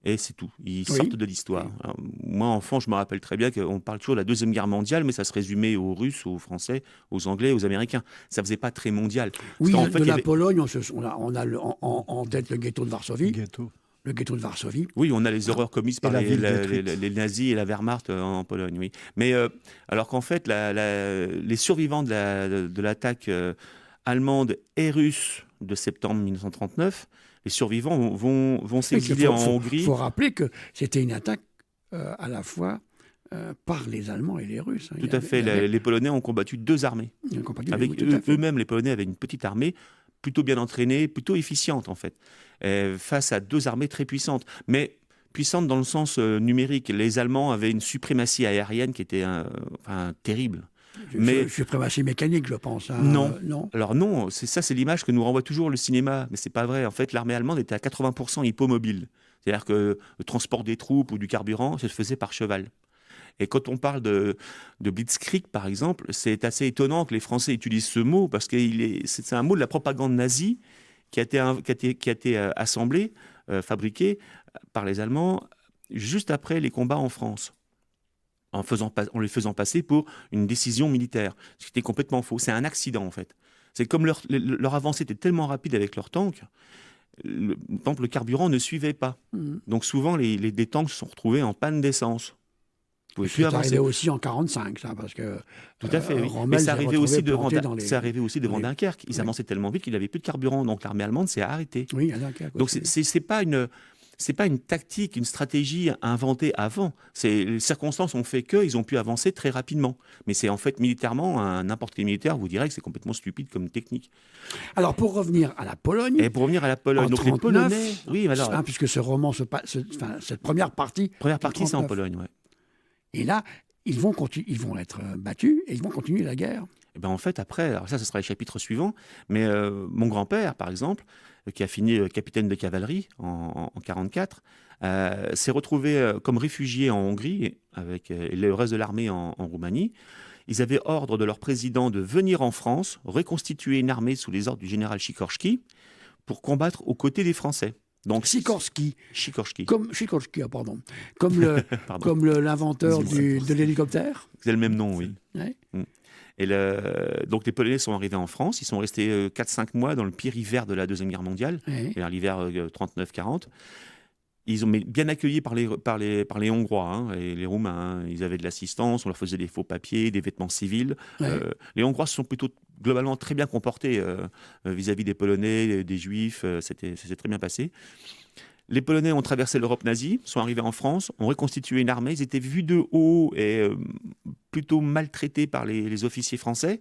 et c'est tout. Ils sortent de l'histoire. Alors, moi, enfant, je me rappelle très bien qu'on parle toujours de la Deuxième Guerre mondiale, mais ça se résumait aux Russes, aux Français, aux Anglais, aux Américains. Ça ne faisait pas très mondial. Oui, Parce qu'en fait, de il y la avait- Pologne, on a en tête le ghetto de Varsovie. Ghetto. Le ghetto de Varsovie. Oui, on a les horreurs commises par la ville détruite. les nazis et la Wehrmacht en Pologne, oui. Mais alors qu'en fait, les survivants de l'attaque allemande et russe de septembre 1939, les survivants vont s'exiler en Hongrie. Il faut rappeler que c'était une attaque à la fois par les Allemands et les Russes. Hein. Tout à fait. Les Polonais ont combattu deux armées. Avec eux-mêmes, les Polonais avaient une petite armée plutôt bien entraînée, plutôt efficiente en fait, face à deux armées très puissantes. Mais puissante dans le sens numérique. Les Allemands avaient une suprématie aérienne qui était terrible. Mais suprématie mécanique, je pense. Hein. Non. Alors non, c'est l'image que nous renvoie toujours le cinéma, mais c'est pas vrai. En fait, l'armée allemande était à 80% hippomobile. C'est-à-dire que le transport des troupes ou du carburant se faisait par cheval. Et quand on parle de Blitzkrieg, par exemple, c'est assez étonnant que les Français utilisent ce mot, parce que c'est un mot de la propagande nazie qui a été assemblé, fabriqué par les Allemands juste après les combats en France, en les faisant passer pour une décision militaire, ce qui était complètement faux. C'est un accident, en fait. C'est comme leur avancée était tellement rapide avec leurs tanks, par exemple, le carburant ne suivait pas. Donc souvent, les tanks se sont retrouvés en panne d'essence. C'est arrivé aussi en 1945, ça, parce que tout à fait, oui. Mais ça arrivait aussi devant Dunkerque. Ils avançaient tellement vite qu'il n'avait plus de carburant, donc l'armée allemande s'est arrêtée. Oui, à Dunkerque. Donc c'est pas une tactique, une stratégie inventée avant. Les circonstances ont fait qu'ils ont pu avancer très rapidement. Mais c'est en fait militairement, n'importe quel militaire vous dirait que c'est complètement stupide comme technique. Alors pour revenir à la Pologne. Donc les Polonais, oui, alors, puisque ce roman cette première partie. C'est en Pologne, ouais. Et là, ils vont être battus et ils vont continuer la guerre. Et ben en fait, après, alors ça, ce sera les chapitres suivants, mais mon grand-père, par exemple, qui a fini capitaine de cavalerie en 1944, s'est retrouvé comme réfugié en Hongrie, avec le reste de l'armée en Roumanie. Ils avaient ordre de leur président de venir en France, reconstituer une armée sous les ordres du général Sikorski, pour combattre aux côtés des Français. Donc Sikorski. Comme l'inventeur de l'hélicoptère. C'est le même nom, oui. Ouais. Et donc les Polonais sont arrivés en France, ils sont restés 4-5 mois dans le pire hiver de la Deuxième Guerre mondiale, l'hiver 39-40. Ils ont été bien accueillis par les Hongrois, hein, et les Roumains. Hein. Ils avaient de l'assistance, on leur faisait des faux papiers, des vêtements civils. Les Hongrois se sont plutôt globalement très bien comportés vis-à-vis des Polonais, des Juifs. Ça s'est très bien passé. Les Polonais ont traversé l'Europe nazie, sont arrivés en France, ont reconstitué une armée. Ils étaient vus de haut et plutôt maltraités par les officiers français.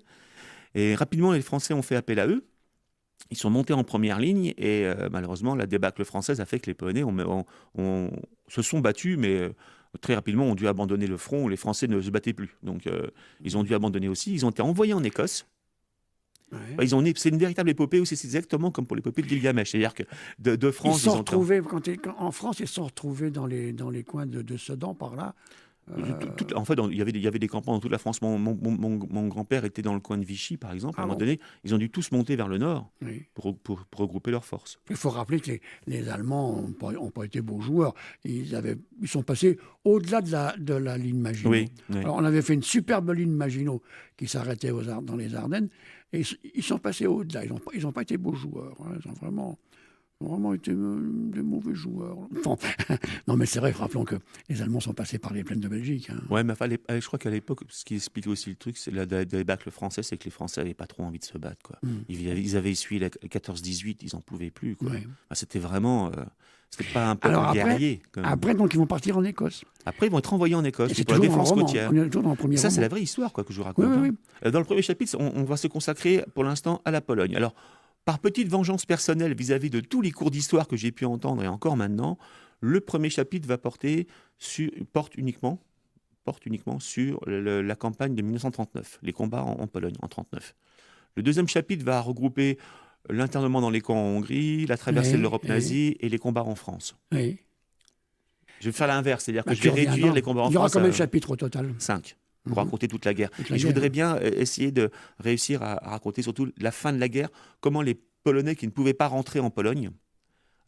Et rapidement, les Français ont fait appel à eux. Ils sont montés en première ligne et malheureusement, la débâcle française a fait que les Polonais se sont battus, mais très rapidement ont dû abandonner le front. Les Français ne se battaient plus. Donc, ils ont dû abandonner aussi. Ils ont été envoyés en Écosse. Ouais. C'est une véritable épopée aussi, c'est exactement comme pour l'épopée de Gilgamesh. C'est-à-dire que de France, en France, ils se sont retrouvés dans les coins de Sedan, par là. En fait, il y avait des campements dans toute la France. Mon grand-père était dans le coin de Vichy, par exemple. À un moment donné, ils ont dû tous monter vers le nord pour regrouper leurs forces. Il faut rappeler que les Allemands n'ont pas été beaux joueurs. Ils sont passés au-delà de la ligne Maginot. Oui. Alors, on avait fait une superbe ligne Maginot qui s'arrêtait dans les Ardennes. Et ils sont passés au-delà. Ils n'ont pas été beaux joueurs. Hein. Ils ont vraiment été des mauvais joueurs. Enfin, non, mais c'est vrai, rappelons que les Allemands sont passés par les plaines de Belgique. Hein. Ouais, mais je crois qu'à l'époque, ce qui expliquait aussi le truc, c'est la débâcle français, c'est que les Français n'avaient pas trop envie de se battre. Quoi. Ils avaient essuyé la 14-18, ils n'en pouvaient plus. Quoi. Ouais. C'était vraiment... c'était pas un peuple guerrier. Après, donc, ils vont partir en Écosse. Après, ils vont être envoyés en Écosse pour la défense côtière. Ça, c'est la vraie histoire que je vous raconte. Oui. Dans le premier chapitre, on va se consacrer pour l'instant à la Pologne. Alors, par petite vengeance personnelle vis-à-vis de tous les cours d'histoire que j'ai pu entendre et encore maintenant, le premier chapitre porte uniquement sur la campagne de 1939, les combats en Pologne en 1939. Le deuxième chapitre va regrouper l'internement dans les camps en Hongrie, la traversée de l'Europe nazie et les combats en France. Oui. Je vais faire l'inverse, c'est-à-dire que je vais réduire les combats en France. Il y aura combien de chapitres au total ? 5. Pour raconter toute la guerre. Et je voudrais bien essayer de réussir à raconter surtout la fin de la guerre, comment les Polonais qui ne pouvaient pas rentrer en Pologne,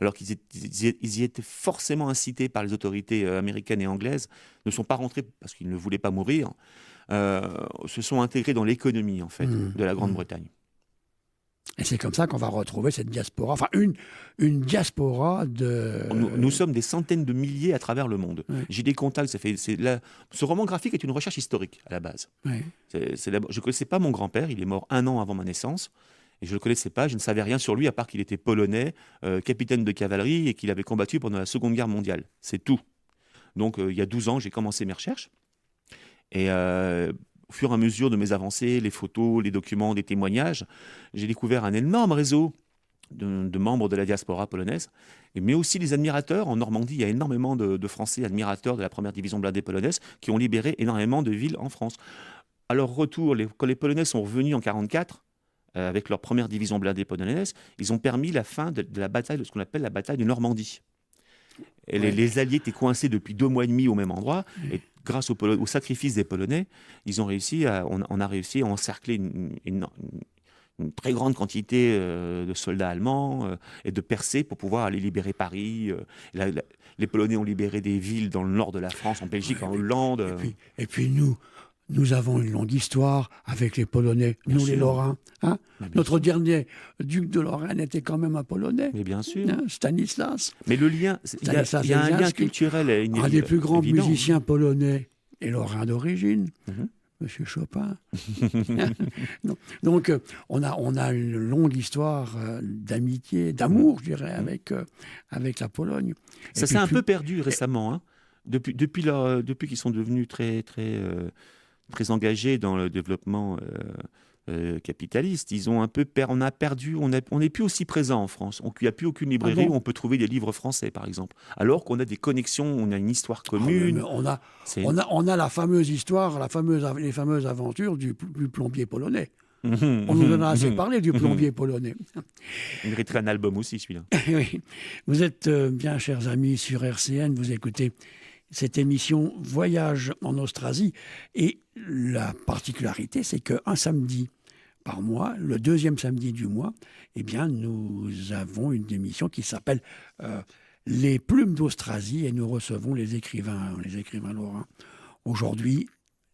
alors qu'ils y étaient forcément incités par les autorités américaines et anglaises, ne sont pas rentrés parce qu'ils ne voulaient pas mourir, se sont intégrés dans l'économie en fait, de la Grande-Bretagne. Et c'est comme ça qu'on va retrouver cette diaspora, enfin une diaspora de... Nous sommes des centaines de milliers à travers le monde. Ouais. J'ai des contacts, ce roman graphique est une recherche historique à la base. Ouais. Je ne connaissais pas mon grand-père, il est mort 1 an avant ma naissance, et je ne le connaissais pas, je ne savais rien sur lui à part qu'il était polonais, capitaine de cavalerie et qu'il avait combattu pendant la Seconde Guerre mondiale. C'est tout. Donc il y a 12 ans, j'ai commencé mes recherches, et... au fur et à mesure de mes avancées, les photos, les documents, les témoignages, j'ai découvert un énorme réseau de membres de la diaspora polonaise, mais aussi les admirateurs. En Normandie, il y a énormément de Français admirateurs de la première division blindée polonaise qui ont libéré énormément de villes en France. À leur retour, quand les Polonais sont revenus en 1944, avec leur première division blindée polonaise, ils ont permis la fin de la bataille, de ce qu'on appelle la bataille de Normandie. Et les Alliés étaient coincés depuis 2 mois et demi au même endroit, et grâce au sacrifice des Polonais, on a réussi à encercler une très grande quantité de soldats allemands et de percer pour pouvoir aller libérer Paris. Les Polonais ont libéré des villes dans le nord de la France, en Belgique, en Hollande. Et puis nous avons une longue histoire avec les Polonais, Bien nous sûr. les Lorrains. Hein. Bien Notre sûr. dernier duc de Lorraine était quand même un Polonais, Mais bien sûr. hein, Stanislas. Mais le lien, il y a un lien Stanislas culturel Un des plus grands évident. musiciens polonais est Lorrain d'origine, Mhm. Monsieur Chopin. Donc, on a une longue histoire d'amitié, d'amour, je dirais, avec la Pologne. Et Ça puis s'est un plus- peu perdu récemment. Hein. Depuis qu'ils sont devenus très engagés dans le développement capitaliste, on n'est plus aussi présent en France. Il n'y a plus aucune librairie bon où on peut trouver des livres français, par exemple. Alors qu'on a des connexions, on a une histoire Ah, mais commune. on a la fameuse histoire, les fameuses aventures du plombier polonais. On nous en a assez parlé du plombier polonais. Il mériterait un album aussi, celui-là. Oui. Vous êtes bien, chers amis, sur RCN, vous écoutez cette émission Voyage en Austrasie. Et la particularité, c'est qu'un samedi par mois, le 2e samedi du mois, eh bien, nous avons une émission qui s'appelle Les Plumes d'Austrasie et nous recevons les écrivains lorrains. Aujourd'hui,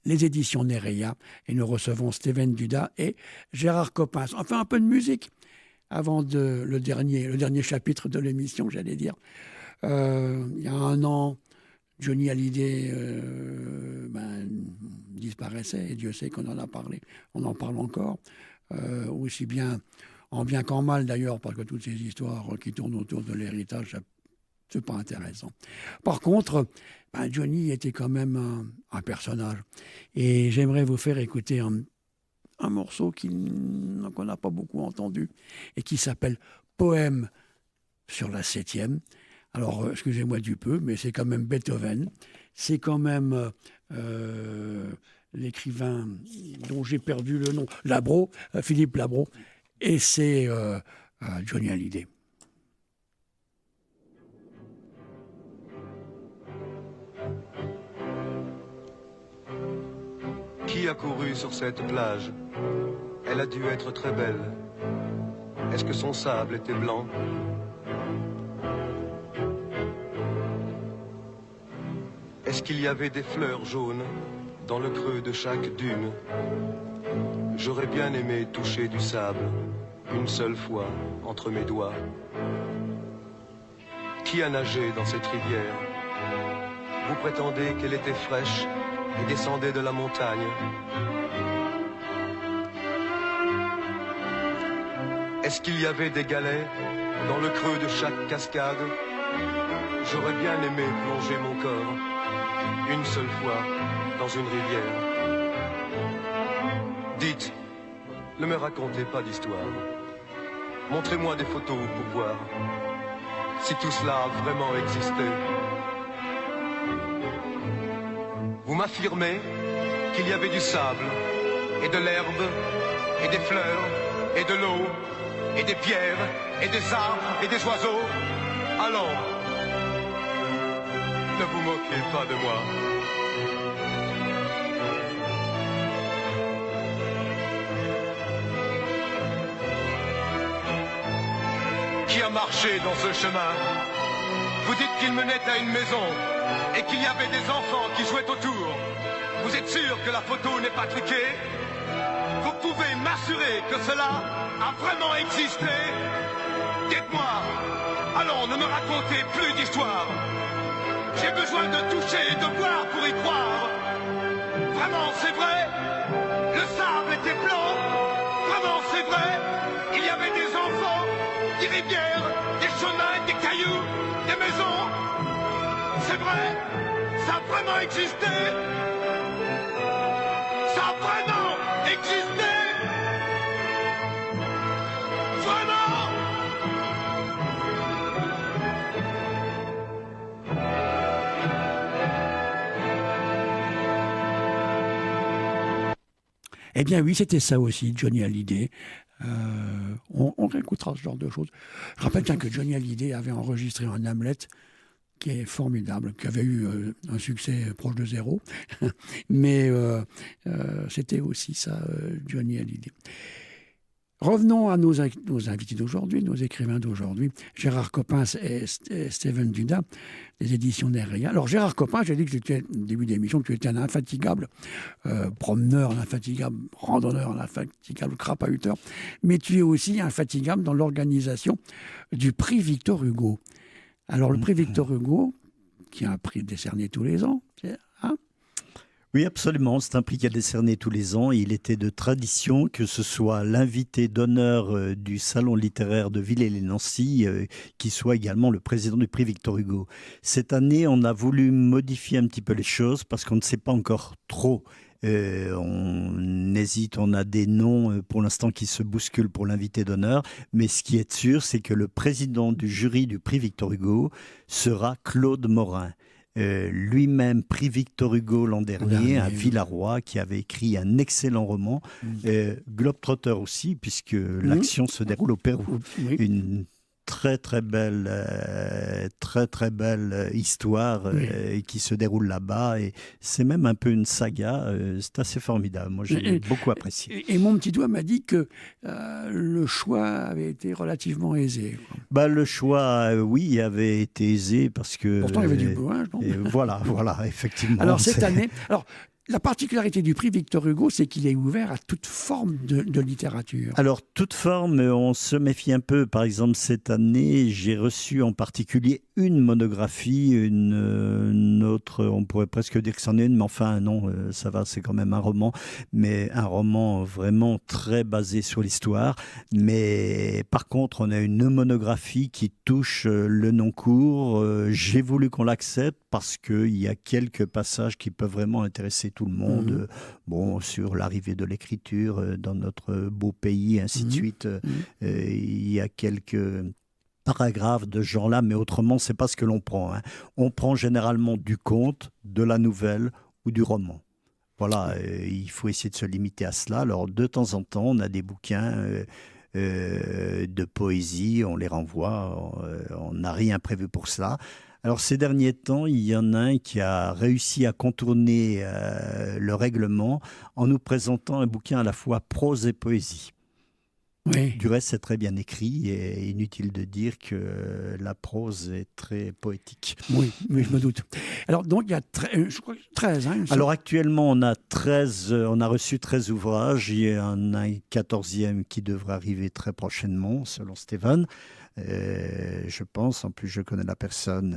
les éditions Nereia et nous recevons Steven Duda et Gérard Coppens. Enfin, un peu de musique avant le dernier chapitre de l'émission, j'allais dire. Il y a un an, Johnny Hallyday disparaissait et Dieu sait qu'on en a parlé. On en parle encore, aussi bien en bien qu'en mal d'ailleurs, parce que toutes ces histoires qui tournent autour de l'héritage, c'est pas intéressant. Par contre, Johnny était quand même un personnage. Et j'aimerais vous faire écouter un morceau qu'on n'a pas beaucoup entendu et qui s'appelle Poème sur la 7e. Alors, excusez-moi du peu, mais c'est quand même Beethoven. C'est quand même l'écrivain dont j'ai perdu le nom, Labro, Philippe Labro, et c'est Johnny Hallyday. Qui a couru sur cette plage? Elle a dû être très belle. Est-ce que son sable était blanc? Est-ce qu'il y avait des fleurs jaunes dans le creux de chaque dune? J'aurais bien aimé toucher du sable une seule fois entre mes doigts. Qui a nagé dans cette rivière? Vous prétendez qu'elle était fraîche et descendait de la montagne. Est-ce qu'il y avait des galets dans le creux de chaque cascade? J'aurais bien aimé plonger mon corps une seule fois dans une rivière. Dites, ne me racontez pas d'histoire. Montrez-moi des photos pour voir si tout cela a vraiment existé. Vous m'affirmez qu'il y avait du sable, et de l'herbe, et des fleurs, et de l'eau, et des pierres, et des arbres, et des oiseaux. Allons, ne vous moquez pas de moi. Qui a marché dans ce chemin? Vous dites qu'il menait à une maison et qu'il y avait des enfants qui jouaient autour. Vous êtes sûr que la photo n'est pas truquée? Vous pouvez m'assurer que cela a vraiment existé? Dites-moi. Allons, ne me racontez plus d'histoire. J'ai besoin de toucher et de voir pour y croire. Vraiment, c'est vrai? Le sable était blanc? Vraiment, c'est vrai? Il y avait des enfants, des rivières, des chemins, des cailloux, des maisons? C'est vrai? Ça a vraiment existé? Ça a vraiment existé? Vraiment? Eh bien oui, c'était ça aussi, Johnny Hallyday. On réécoutera ce genre de choses. Je rappelle bien que Johnny Hallyday avait enregistré un Hamlet qui est formidable, qui avait eu un succès proche de zéro. Mais c'était aussi ça, Johnny Hallyday. Revenons à nos invités d'aujourd'hui, nos écrivains d'aujourd'hui, Gérard Coppens et Steven Duda, des éditions Neria. Alors Gérard Coppens, j'ai dit que c'était au début d'émission que tu étais un infatigable promeneur, un infatigable randonneur, un infatigable crapahuteur, mais tu es aussi infatigable dans l'organisation du prix Victor Hugo. Alors le prix Victor Hugo, qui est un prix décerné tous les ans, Oui, absolument. C'est un prix qui est décerné tous les ans. Il était de tradition que ce soit l'invité d'honneur du Salon littéraire de Villers-lès-Nancy qui soit également le président du prix Victor Hugo. Cette année, on a voulu modifier un petit peu les choses parce qu'on ne sait pas encore trop. On hésite, on a des noms pour l'instant qui se bousculent pour l'invité d'honneur. Mais ce qui est sûr, c'est que le président du jury du prix Victor Hugo sera Claude Morin. Lui-même prix Victor Hugo l'an dernier à Villarroy, qui avait écrit un excellent roman, Globetrotter aussi, puisque l'action se déroule au Pérou. Oui. Une très très belle histoire qui se déroule là-bas, et c'est même un peu une saga, c'est assez formidable. Moi j'ai beaucoup apprécié. Et mon petit doigt m'a dit que le choix avait été relativement aisé. Le choix, oui, avait été aisé parce que... Pourtant il y avait du beau, hein, voilà, effectivement. Alors cette année... La particularité du prix Victor Hugo, c'est qu'il est ouvert à toute forme de littérature. Alors, toute forme, on se méfie un peu. Par exemple, cette année, j'ai reçu en particulier une monographie, une autre, on pourrait presque dire que c'en est une, mais enfin, non, ça va, c'est quand même un roman, mais un roman vraiment très basé sur l'histoire. Mais par contre, on a une monographie qui touche le non-court. J'ai voulu qu'on l'accepte parce qu'il y a quelques passages qui peuvent vraiment intéresser tout le monde, sur l'arrivée de l'écriture dans notre beau pays, ainsi de suite. Il y a quelques paragraphes de ce genre-là, mais autrement, c'est pas ce que l'on prend. On prend généralement du conte, de la nouvelle ou du roman. Voilà, il faut essayer de se limiter à cela. Alors, de temps en temps, on a des bouquins de poésie, on les renvoie, on n'a rien prévu pour cela. Alors, ces derniers temps, il y en a un qui a réussi à contourner le règlement en nous présentant un bouquin à la fois prose et poésie. Oui. Du reste, c'est très bien écrit et inutile de dire que la prose est très poétique. Oui, je me doute. Alors, donc, il y a 13. Alors, actuellement, on a reçu 13 ouvrages. Il y en a un 14e qui devrait arriver très prochainement, selon Steven. Je pense, en plus je connais la personne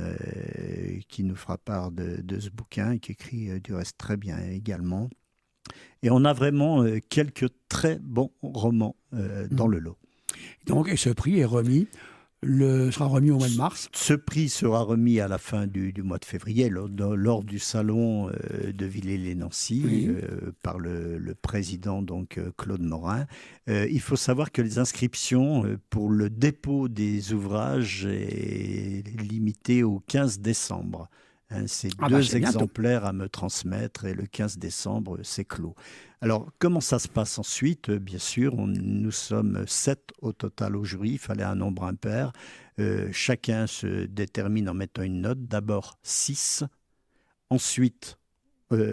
qui nous fera part de ce bouquin et qui écrit du reste très bien également. Et on a vraiment quelques très bons romans dans le lot. Donc, et ce prix sera remis au mois de mars. Ce prix sera remis à la fin du mois de février, lors du salon de Villers-lès-Nancy, par le président, donc Claude Morin. Il faut savoir que les inscriptions pour le dépôt des ouvrages est limitées au 15 décembre. C'est deux exemplaires à me transmettre et le 15 décembre, c'est clos. Alors, comment ça se passe ensuite ? Bien sûr, nous sommes 7 au total au jury, il fallait un nombre impair. Chacun se détermine en mettant une note. D'abord 6. Ensuite,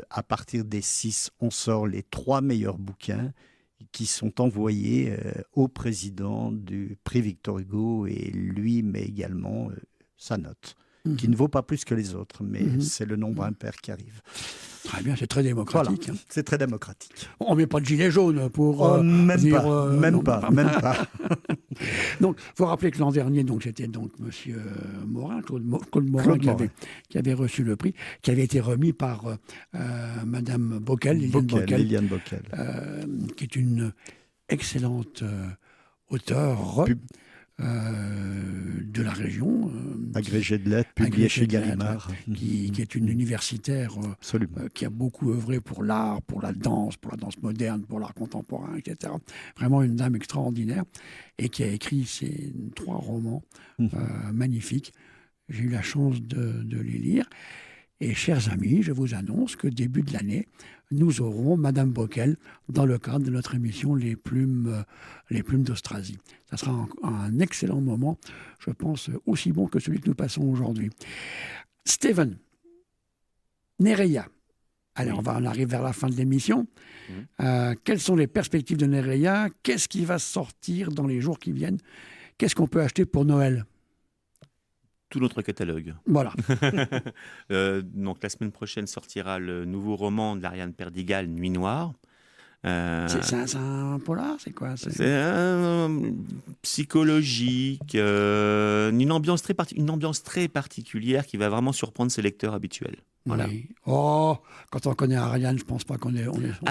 à partir des 6, on sort les 3 meilleurs bouquins qui sont envoyés au président du prix Victor Hugo et lui met également sa note. Qui ne vaut pas plus que les autres, mais c'est le nombre impair qui arrive. Très bien, c'est très démocratique. Voilà, c'est très démocratique. On ne met pas de gilet jaune pour même dire... pas. Donc, il faut rappeler que l'an dernier, c'était M. Morin, Claude Morin, qui avait reçu le prix, qui avait été remis par Mme Liliane Bockel, qui est une excellente auteure de la région. Agrégée de lettres, publiée chez Gallimard. Qui est une universitaire qui a beaucoup œuvré pour l'art, pour la danse moderne, pour l'art contemporain, etc. Vraiment une dame extraordinaire et qui a écrit ces 3 romans magnifiques. J'ai eu la chance de les lire. Et chers amis, je vous annonce que début de l'année, nous aurons Madame Bockel dans le cadre de notre émission Les Plumes d'Austrasie. Ça sera un excellent moment, je pense, aussi bon que celui que nous passons aujourd'hui. Steven, Nereia. Allez, on arrive vers la fin de l'émission. Quelles sont les perspectives de Nereia? Qu'est-ce qui va sortir dans les jours qui viennent? Qu'est-ce qu'on peut acheter pour Noël? Tout notre catalogue. Voilà. Donc la semaine prochaine sortira le nouveau roman de l'Ariane Perdigal, Nuit Noire. C'est un polar, c'est quoi? C'est psychologique, une ambiance très particulière qui va vraiment surprendre ses lecteurs habituels. Voilà. Oui. Oh, quand on connaît Ariane, je pense pas qu'on est.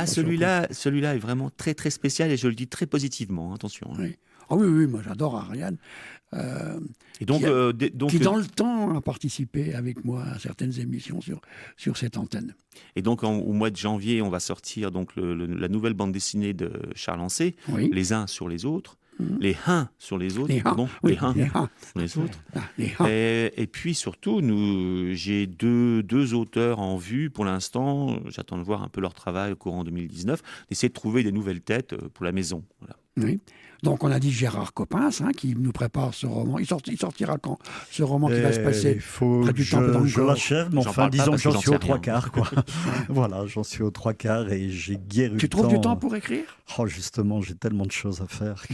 Celui-là est vraiment très très spécial et je le dis très positivement. Attention. Oui. Ah oui, moi j'adore Ariane. Et donc, qui dans le temps a participé avec moi à certaines émissions sur cette antenne. Et donc au mois de janvier, on va sortir donc la nouvelle bande dessinée de Charles Ancet, Oui. Les uns sur les autres. Les uns sur les autres, Les uns, les oui, uns les uns. sur les autres. Les uns. Et puis surtout, j'ai deux auteurs en vue pour l'instant. J'attends de voir un peu leur travail au courant 2019, d'essayer de trouver des nouvelles têtes pour la maison. Voilà. Oui. Donc on a dit Gérard Coppens qui nous prépare ce roman. Il sortira quand ce roman qui va se passer Il faut près que du temple d'Angkor. je l'achève, mais J'en enfin, parle pas disons que parce que j'en j'en suis sais aux trois rien. quarts. Quoi. Voilà, j'en suis aux trois quarts et j'ai guère eu Tu le temps. trouves du temps pour écrire? Oh, justement, j'ai tellement de choses à faire que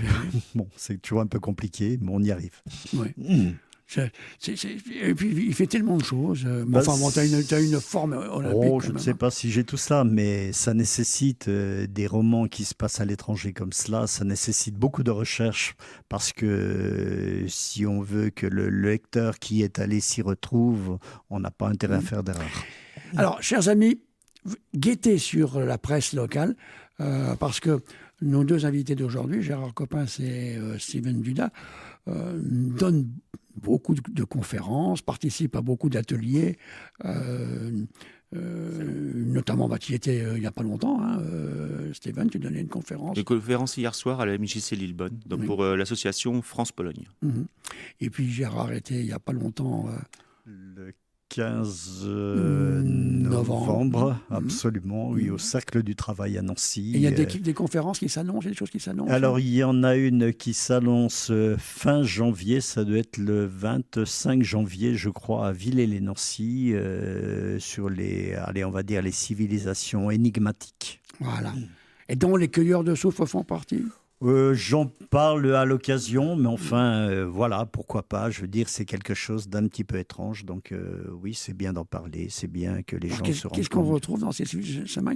bon, c'est toujours un peu compliqué, mais on y arrive. Oui. Mmh. Et puis il fait tellement de choses. Enfin bon, t'as une forme olympique. Oh, quand je ne même, sais hein. pas si j'ai tout ça, mais ça nécessite des romans qui se passent à l'étranger comme cela. Ça nécessite beaucoup de recherche parce que si on veut que le lecteur qui est allé s'y retrouve, on n'a pas intérêt à faire d'erreur. Alors, chers amis, guettez sur la presse locale parce que nos deux invités d'aujourd'hui, Gérard Coppens et Steven Duda, donnent beaucoup de conférences, participent à beaucoup d'ateliers, notamment tu y étais il n'y a pas longtemps, Steven, tu donnais une conférence. J'ai conférence hier soir à la MJC Lillebonne, donc Oui. pour l'association France-Pologne. Mhm. Et puis Gérard était il n'y a pas longtemps. Le 15 Novembre. novembre, absolument, oui, au Cercle du Travail à Nancy. Et il y a des conférences qui s'annoncent, il y a des choses qui s'annoncent. Alors, il y en a une qui s'annonce fin janvier, ça doit être le 25 janvier, je crois, à Villers-lès-Nancy, sur on va dire les civilisations énigmatiques. Voilà. Et dont les cueilleurs de souffle font partie. J'en parle à l'occasion, mais enfin, voilà, pourquoi pas. Je veux dire, c'est quelque chose d'un petit peu étrange, donc oui, c'est bien d'en parler, c'est bien que les gens se rendent Qu'est-ce qu'on compte. retrouve dans ces ça m'a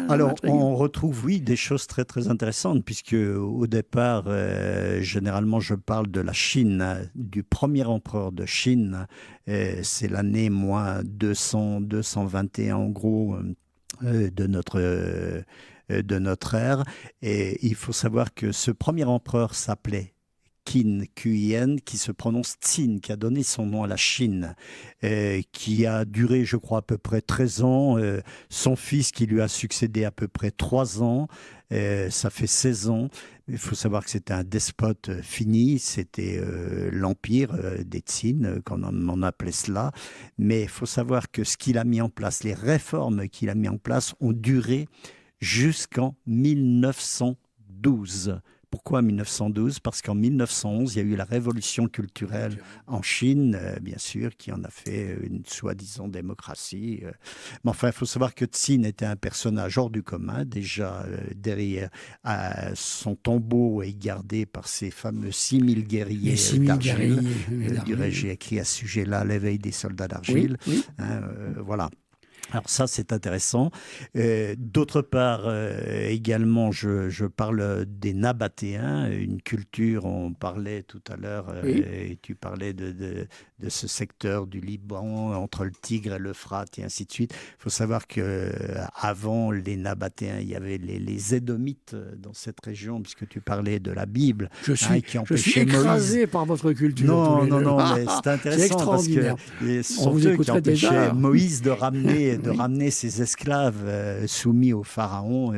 Alors, intrigué. on retrouve, oui, des choses très, très intéressantes, puisque au départ, généralement, je parle de la Chine, du premier empereur de Chine. C'est l'année moins 221, en gros, de notre ère. Et il faut savoir que ce premier empereur s'appelait Qin, Q-I-N, qui se prononce Tsin, qui a donné son nom à la Chine, qui a duré, je crois, à peu près 13 ans. Son fils, qui lui a succédé à peu près 3 ans, ça fait 16 ans. Il faut savoir que c'était un despote fini, c'était l'empire des Tsin, qu'on en appelait cela. Mais il faut savoir que ce qu'il a mis en place, les réformes qu'il a mis en place, ont duré jusqu'en 1912. Pourquoi 1912 ? Parce qu'en 1911, il y a eu la révolution culturelle en Chine, bien sûr, qui en a fait une soi-disant démocratie. Mais enfin, il faut savoir que Tsin était un personnage hors du commun. Déjà, derrière son tombeau est gardé par ces fameux 6000 guerriers Les 6000 d'argile. guerriers. J'ai écrit à ce sujet-là, L'éveil des soldats d'argile. Oui. Voilà. Alors ça, c'est intéressant. D'autre part, également, je parle des Nabatéens, une culture, on parlait tout à l'heure, et tu parlais de ce secteur du Liban, entre le Tigre et l'Euphrate, et ainsi de suite. Il faut savoir qu'avant les Nabatéens, il y avait les Édomites dans cette région, puisque tu parlais de la Bible, Je suis qui empêchait écrasé par votre culture. Non, tous les deux. mais c'est intéressant parce que ce On sont vous eux qui écouterait empêchaient déjà. Moïse de ramener ses esclaves soumis au pharaon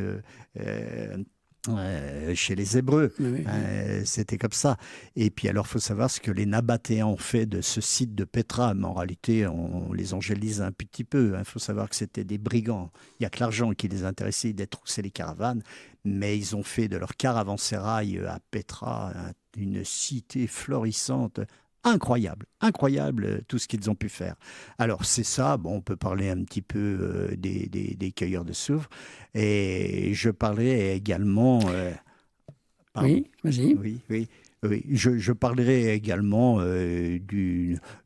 chez les Hébreux. Oui, oui. C'était comme ça. Et puis alors, il faut savoir ce que les Nabatéens ont fait de ce site de Pétra. Mais en réalité, on les angélise un petit peu. Il faut savoir que c'était des brigands. Il n'y a que l'argent qui les intéressait, ils détroussaient les caravanes. Mais ils ont fait de leur caravansérail à Pétra une cité florissante. Incroyable, incroyable tout ce qu'ils ont pu faire. Alors c'est ça, bon, on peut parler un petit peu des cueilleurs de soufre, et je parlerai également... pardon. Oui, vas-y. Oui, oui, oui. Je parlerai également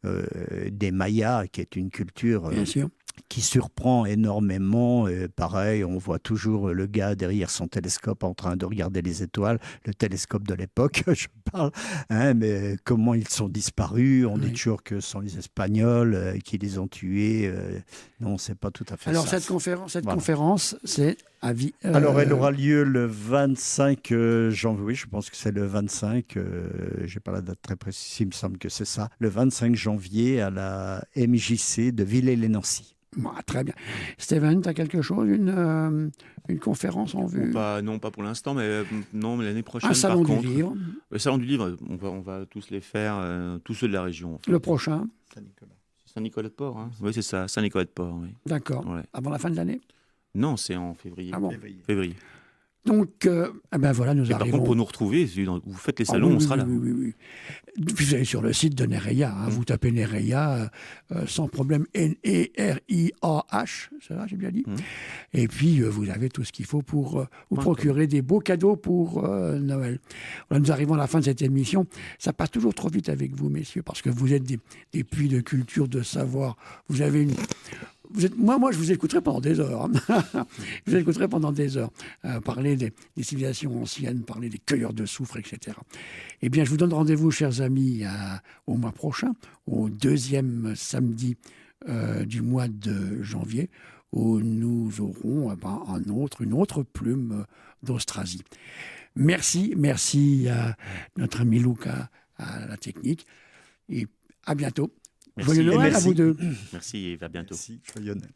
des Mayas, qui est une culture Bien sûr. qui surprend énormément. Pareil, on voit toujours le gars derrière son télescope en train de regarder les étoiles, le télescope de l'époque, je parle, hein, mais comment ils sont disparus, on dit toujours que ce sont les Espagnols qui les ont tués. Non, c'est pas tout à fait Alors, ça. cette Voilà. conférence, c'est à vie. Alors, elle aura lieu le 25 janvier, oui, je pense que c'est le 25, je n'ai pas la date très précise, il me semble que c'est ça, le 25 janvier à la MJC de Villers-lès-Nancy. Très bien. Steven, tu as quelque chose, une conférence en vue? Non, pas pour l'instant, mais non, mais l'année prochaine, Un salon par du contre. livre. Le salon du livre, on va tous les faire, tous ceux de la région. En fait. Le prochain, C'est Saint-Nicolas-de-Port, hein. Oui, c'est ça, Saint-Nicolas-de-Port, oui. d'accord. Ouais. Avant la fin de l'année? Non, c'est en février. Ah bon. Février. Donc, ben voilà, nous Et par arrivons... contre, pour nous retrouver, vous faites les Ah salons, oui, on oui, sera là. oui, oui, oui. Puis vous allez sur le site de Nereia, hein, vous tapez Nereia sans problème, N-E-R-I-A-H, ça va, j'ai bien dit. Et puis vous avez tout ce qu'il faut pour vous procurer des beaux cadeaux pour Noël. Voilà, nous arrivons à la fin de cette émission. Ça passe toujours trop vite avec vous, messieurs, parce que vous êtes des puits de culture, de savoir. Vous avez une... Moi, je vous écouterai pendant des heures. Hein. Je vous écouterai pendant des heures. Parler des civilisations anciennes, parler des cueilleurs de soufre, etc. Eh bien, je vous donne rendez-vous, chers amis, au mois prochain, au 2e samedi du mois de janvier, où nous aurons une autre plume d'Austrasie. Merci à notre ami Luca, à la technique, et à bientôt. Merci. Joyeux Noël à vous deux. Merci et à bientôt. Merci, joyeux Noël.